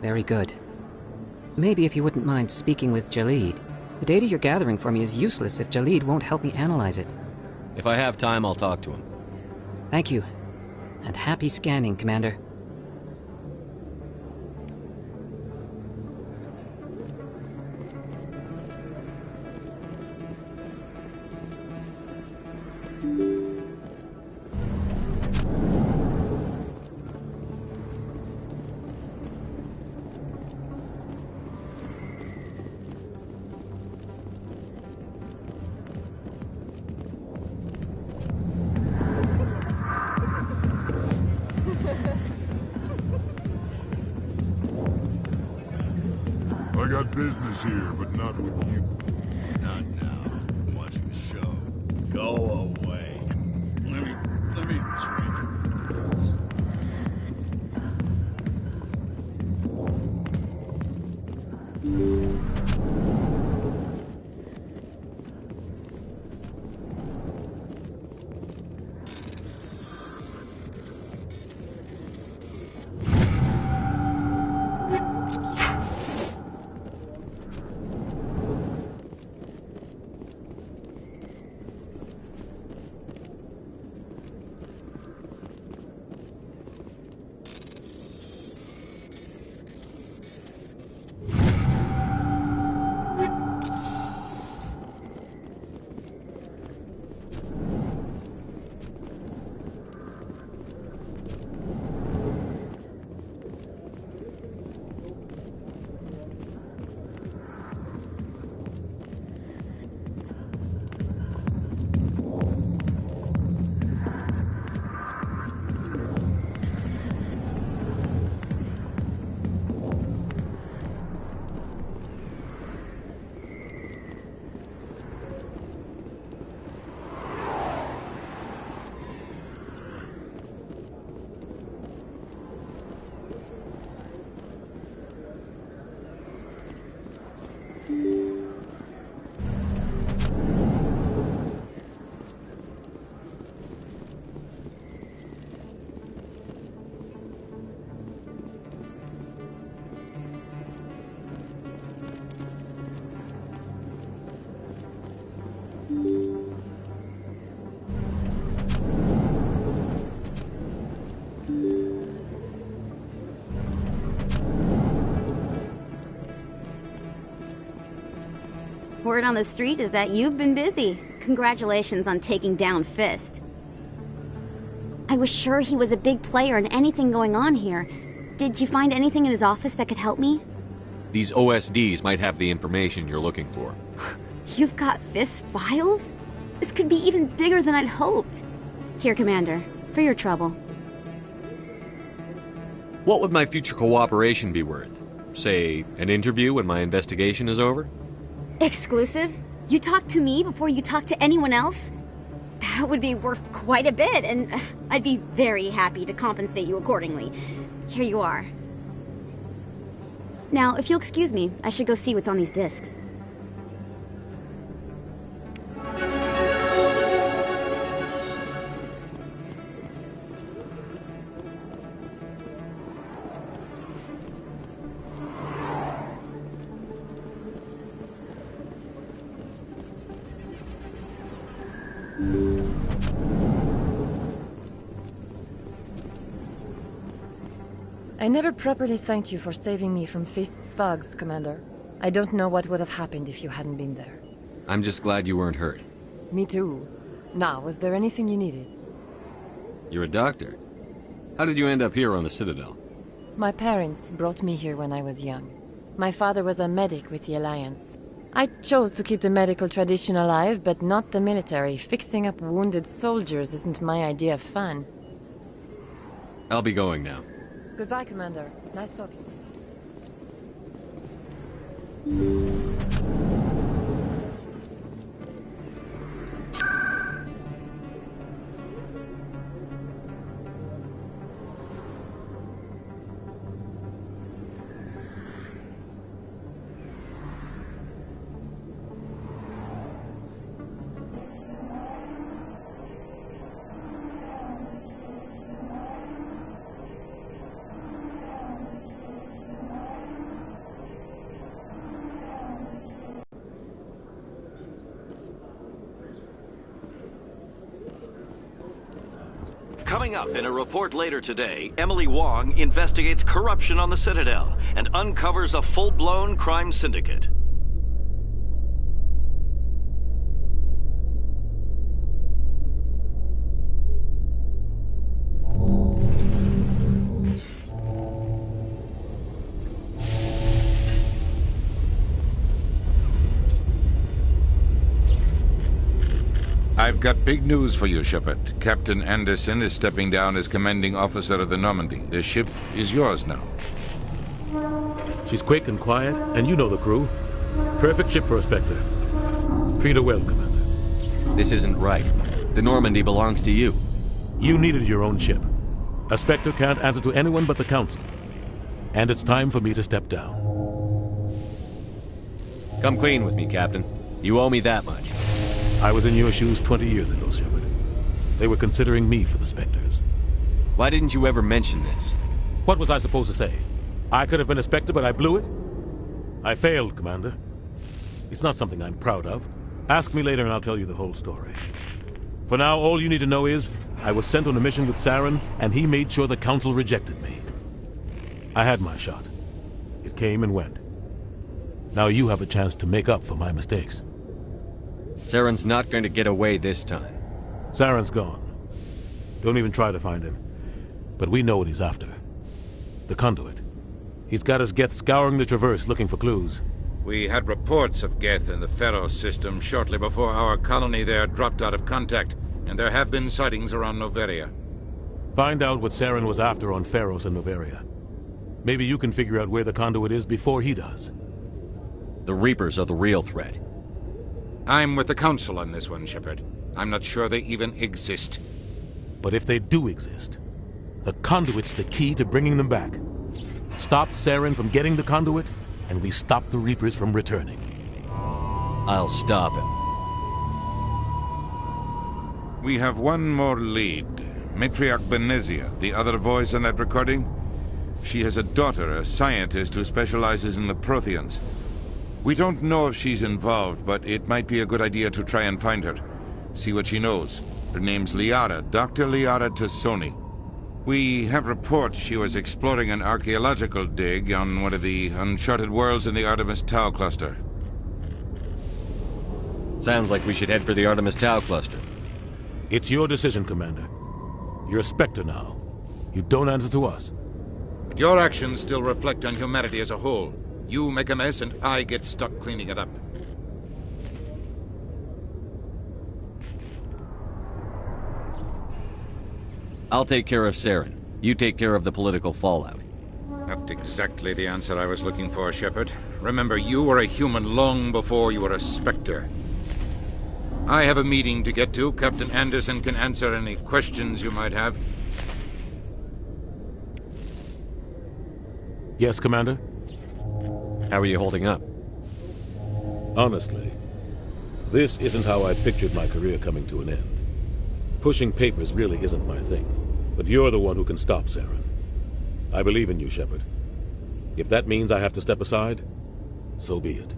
Speaker 5: Very good. Maybe if you wouldn't mind speaking with Jalid. The data you're gathering for me is useless if Jalid won't help me analyze it.
Speaker 2: If I have time, I'll talk to him.
Speaker 5: Thank you. And happy scanning, Commander.
Speaker 9: I got business here, but not with you.
Speaker 15: Not now. I'm watching the show. Go away. Let me drink.
Speaker 8: Word on the street is that you've been busy. Congratulations on taking down Fist. I was sure he was a big player in anything going on here. Did you find anything in his office that could help me?
Speaker 2: These OSDs might have the information you're looking for.
Speaker 8: You've got Fist's files? This could be even bigger than I'd hoped. Here, Commander, for your trouble.
Speaker 2: What would my future cooperation be worth? Say, an interview when my investigation is over?
Speaker 8: Exclusive? You talk to me before you talk to anyone else? That would be worth quite a bit, and I'd be very happy to compensate you accordingly. Here you are. Now, if you'll excuse me, I should go see what's on these discs.
Speaker 23: I never properly thanked you for saving me from Fist's thugs, Commander. I don't know what would have happened if you hadn't been there.
Speaker 2: I'm just glad you weren't hurt.
Speaker 23: Me too. Now, was there anything you needed?
Speaker 2: You're a doctor. How did you end up here on the Citadel?
Speaker 23: My parents brought me here when I was young. My father was a medic with the Alliance. I chose to keep the medical tradition alive, but not the military. Fixing up wounded soldiers isn't my idea of fun.
Speaker 2: I'll be going now.
Speaker 23: Goodbye, Commander. Nice talking to you.
Speaker 11: Coming up in a report later today, Emily Wong investigates corruption on the Citadel and uncovers a full-blown crime syndicate.
Speaker 13: I've got big news for you, Shepard. Captain Anderson is stepping down as commanding officer of the Normandy. The ship is yours now.
Speaker 16: She's quick and quiet, and you know the crew. Perfect ship for a Spectre. Treat her well, Commander.
Speaker 2: This isn't right. The Normandy belongs to you.
Speaker 16: You needed your own ship. A Spectre can't answer to anyone but the Council. And it's time for me to step down.
Speaker 2: Come clean with me, Captain. You owe me that much.
Speaker 16: I was in your shoes 20 years ago, Shepard. They were considering me for the Spectres.
Speaker 2: Why didn't you ever mention this?
Speaker 16: What was I supposed to say? I could have been a Spectre, but I blew it? I failed, Commander. It's not something I'm proud of. Ask me later and I'll tell you the whole story. For now, all you need to know is, I was sent on a mission with Saren, and he made sure the Council rejected me. I had my shot. It came and went. Now you have a chance to make up for my mistakes.
Speaker 2: Saren's not going to get away this time.
Speaker 16: Saren's gone. Don't even try to find him. But we know what he's after. The Conduit. He's got his Geth scouring the Traverse looking for clues.
Speaker 13: We had reports of Geth in the Pharos system shortly before our colony there dropped out of contact, and there have been sightings around Noveria.
Speaker 16: Find out what Saren was after on Pharos and Noveria. Maybe you can figure out where the Conduit is before he does.
Speaker 2: The Reapers are the real threat.
Speaker 13: I'm with the Council on this one, Shepard. I'm not sure they even exist.
Speaker 16: But if they do exist, the Conduit's the key to bringing them back. Stop Saren from getting the Conduit, and we stop the Reapers from returning.
Speaker 2: I'll stop him.
Speaker 13: We have one more lead. Matriarch Benezia, the other voice on that recording. She has a daughter, a scientist who specializes in the Protheans. We don't know if she's involved, but it might be a good idea to try and find her. See what she knows. Her name's Liara, Dr. Liara Tassoni. We have reports she was exploring an archaeological dig on one of the uncharted worlds in the Artemis Tau cluster.
Speaker 2: Sounds like we should head for the Artemis Tau cluster.
Speaker 16: It's your decision, Commander. You're a Spectre now. You don't answer to us.
Speaker 13: But your actions still reflect on humanity as a whole. You make a mess and I get stuck cleaning it up.
Speaker 2: I'll take care of Saren. You take care of the political fallout.
Speaker 13: Not exactly the answer I was looking for, Shepard. Remember, you were a human long before you were a Spectre. I have a meeting to get to. Captain Anderson can answer any questions you might have.
Speaker 16: Yes, Commander?
Speaker 2: How are you holding up?
Speaker 16: Honestly, this isn't how I pictured my career coming to an end. Pushing papers really isn't my thing, but you're the one who can stop Saren. I believe in you, Shepard. If that means I have to step aside, so be it.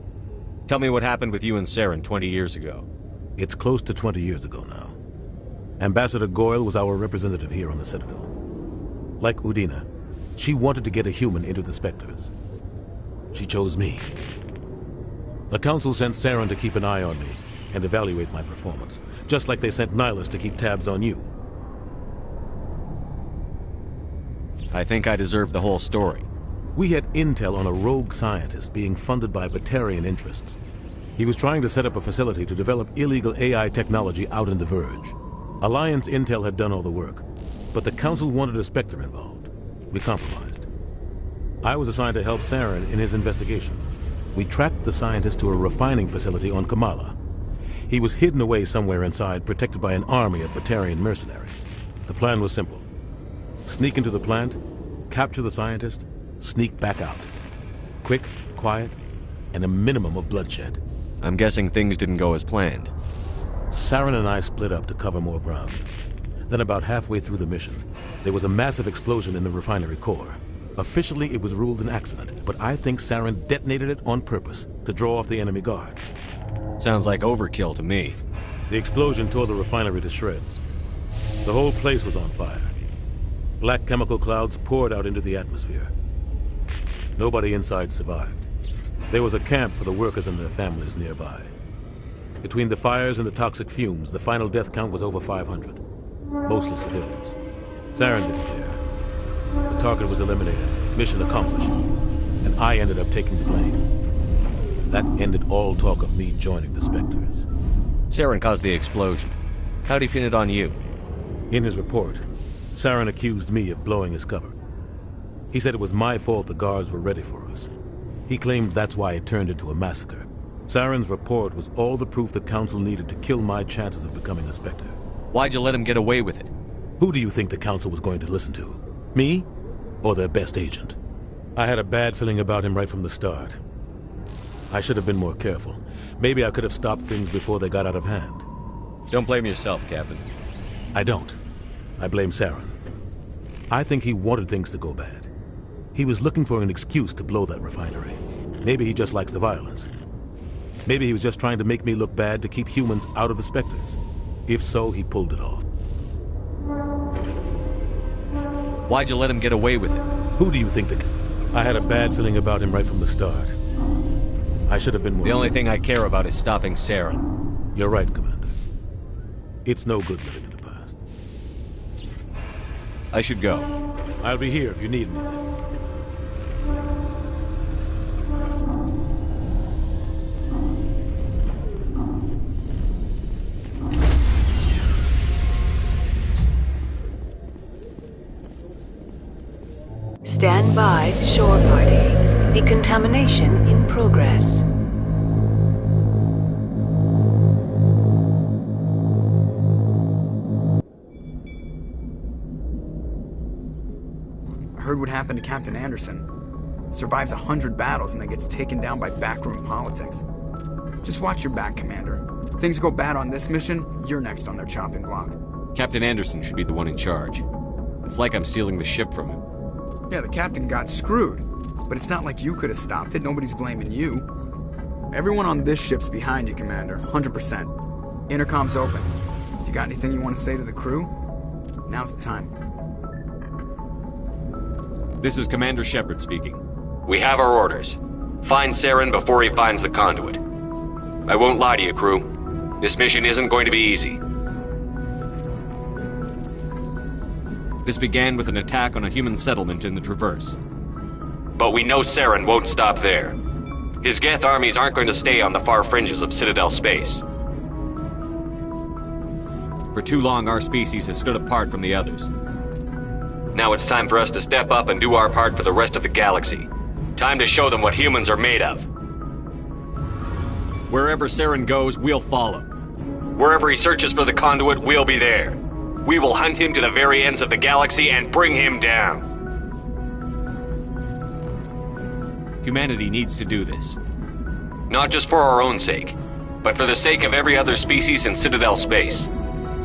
Speaker 2: Tell me what happened with you and Saren 20 years ago.
Speaker 16: It's close to 20 years ago now. Ambassador Goyle was our representative here on the Citadel. Like Udina, she wanted to get a human into the Spectres. She chose me. The Council sent Saren to keep an eye on me and evaluate my performance, just like they sent Nihilus to keep tabs on you.
Speaker 2: I think I deserve the whole story.
Speaker 16: We had intel on a rogue scientist being funded by Batarian interests. He was trying to set up a facility to develop illegal AI technology out in the Verge. Alliance intel had done all the work, but the Council wanted a Spectre involved. We compromised. I was assigned to help Saren in his investigation. We tracked the scientist to a refining facility on Kamala. He was hidden away somewhere inside, protected by an army of Batarian mercenaries. The plan was simple. Sneak into the plant, capture the scientist, sneak back out. Quick, quiet, and a minimum of bloodshed.
Speaker 2: I'm guessing things didn't go as planned.
Speaker 16: Saren and I split up to cover more ground. Then about halfway through the mission, there was a massive explosion in the refinery core. Officially, it was ruled an accident, but I think Saren detonated it on purpose to draw off the enemy guards.
Speaker 2: Sounds like overkill to me.
Speaker 16: The explosion tore the refinery to shreds. The whole place was on fire. Black chemical clouds poured out into the atmosphere. Nobody inside survived. There was a camp for the workers and their families nearby. Between the fires and the toxic fumes, the final death count was over 500. Mostly civilians. Saren didn't care. The target was eliminated, mission accomplished, and I ended up taking the blame. That ended all talk of me joining the Spectres.
Speaker 2: Saren caused the explosion. How'd he pin it on you?
Speaker 16: In his report, Saren accused me of blowing his cover. He said it was my fault the guards were ready for us. He claimed that's why it turned into a massacre. Saren's report was all the proof the Council needed to kill my chances of becoming a Spectre.
Speaker 2: Why'd you let him get away with it?
Speaker 16: Who do you think the Council was going to listen to? Me? Or their best agent? I had a bad feeling about him right from the start. I should have been more careful. Maybe I could have stopped things before they got out of hand.
Speaker 2: Don't blame yourself, Captain.
Speaker 16: I don't. I blame Saren. I think he wanted things to go bad. He was looking for an excuse to blow that refinery. Maybe he just likes the violence. Maybe he was just trying to make me look bad to keep humans out of the Spectres. If so, he pulled it off.
Speaker 2: Why'd you let him get away with it?
Speaker 16: Who do you think that... I had a bad feeling about him right from the start. I should have been more...
Speaker 2: The only thing I care about is stopping Saren.
Speaker 16: You're right, Commander. It's no good living in the past.
Speaker 2: I should go.
Speaker 16: I'll be here if you need anything.
Speaker 18: Stand by, shore party. Decontamination in progress.
Speaker 19: Heard what happened to Captain Anderson. Survives 100 battles and then gets taken down by backroom politics. Just watch your back, Commander. Things go bad on this mission, you're next on their chopping block.
Speaker 2: Captain Anderson should be the one in charge. It's like I'm stealing the ship from him.
Speaker 19: Yeah, the captain got screwed. But it's not like you could have stopped it. Nobody's blaming you. Everyone on this ship's behind you, Commander. 100%. Intercom's open. If you got anything you want to say to the crew, now's the time.
Speaker 2: This is Commander Shepard speaking. We have our orders. Find Saren before he finds the conduit. I won't lie to you, crew. This mission isn't going to be easy. This began with an attack on a human settlement in the Traverse. But we know Saren won't stop there. His Geth armies aren't going to stay on the far fringes of Citadel space. For too long, our species has stood apart from the others. Now it's time for us to step up and do our part for the rest of the galaxy. Time to show them what humans are made of. Wherever Saren goes, we'll follow. Wherever he searches for the conduit, we'll be there. We will hunt him to the very ends of the galaxy and bring him down. Humanity needs to do this. Not just for our own sake, but for the sake of every other species in Citadel space.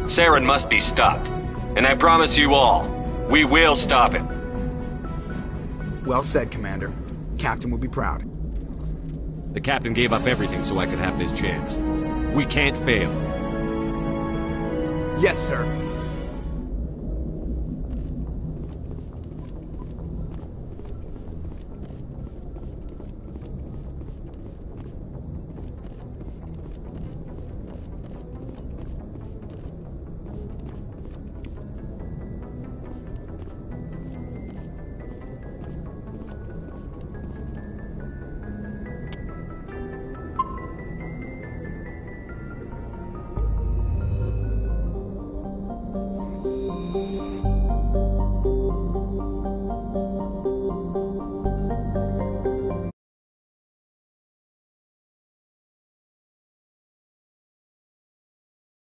Speaker 2: Saren must be stopped. And I promise you all, we will stop him.
Speaker 19: Well said, Commander. Captain will be proud.
Speaker 2: The Captain gave up everything so I could have this chance. We can't fail.
Speaker 19: Yes, sir.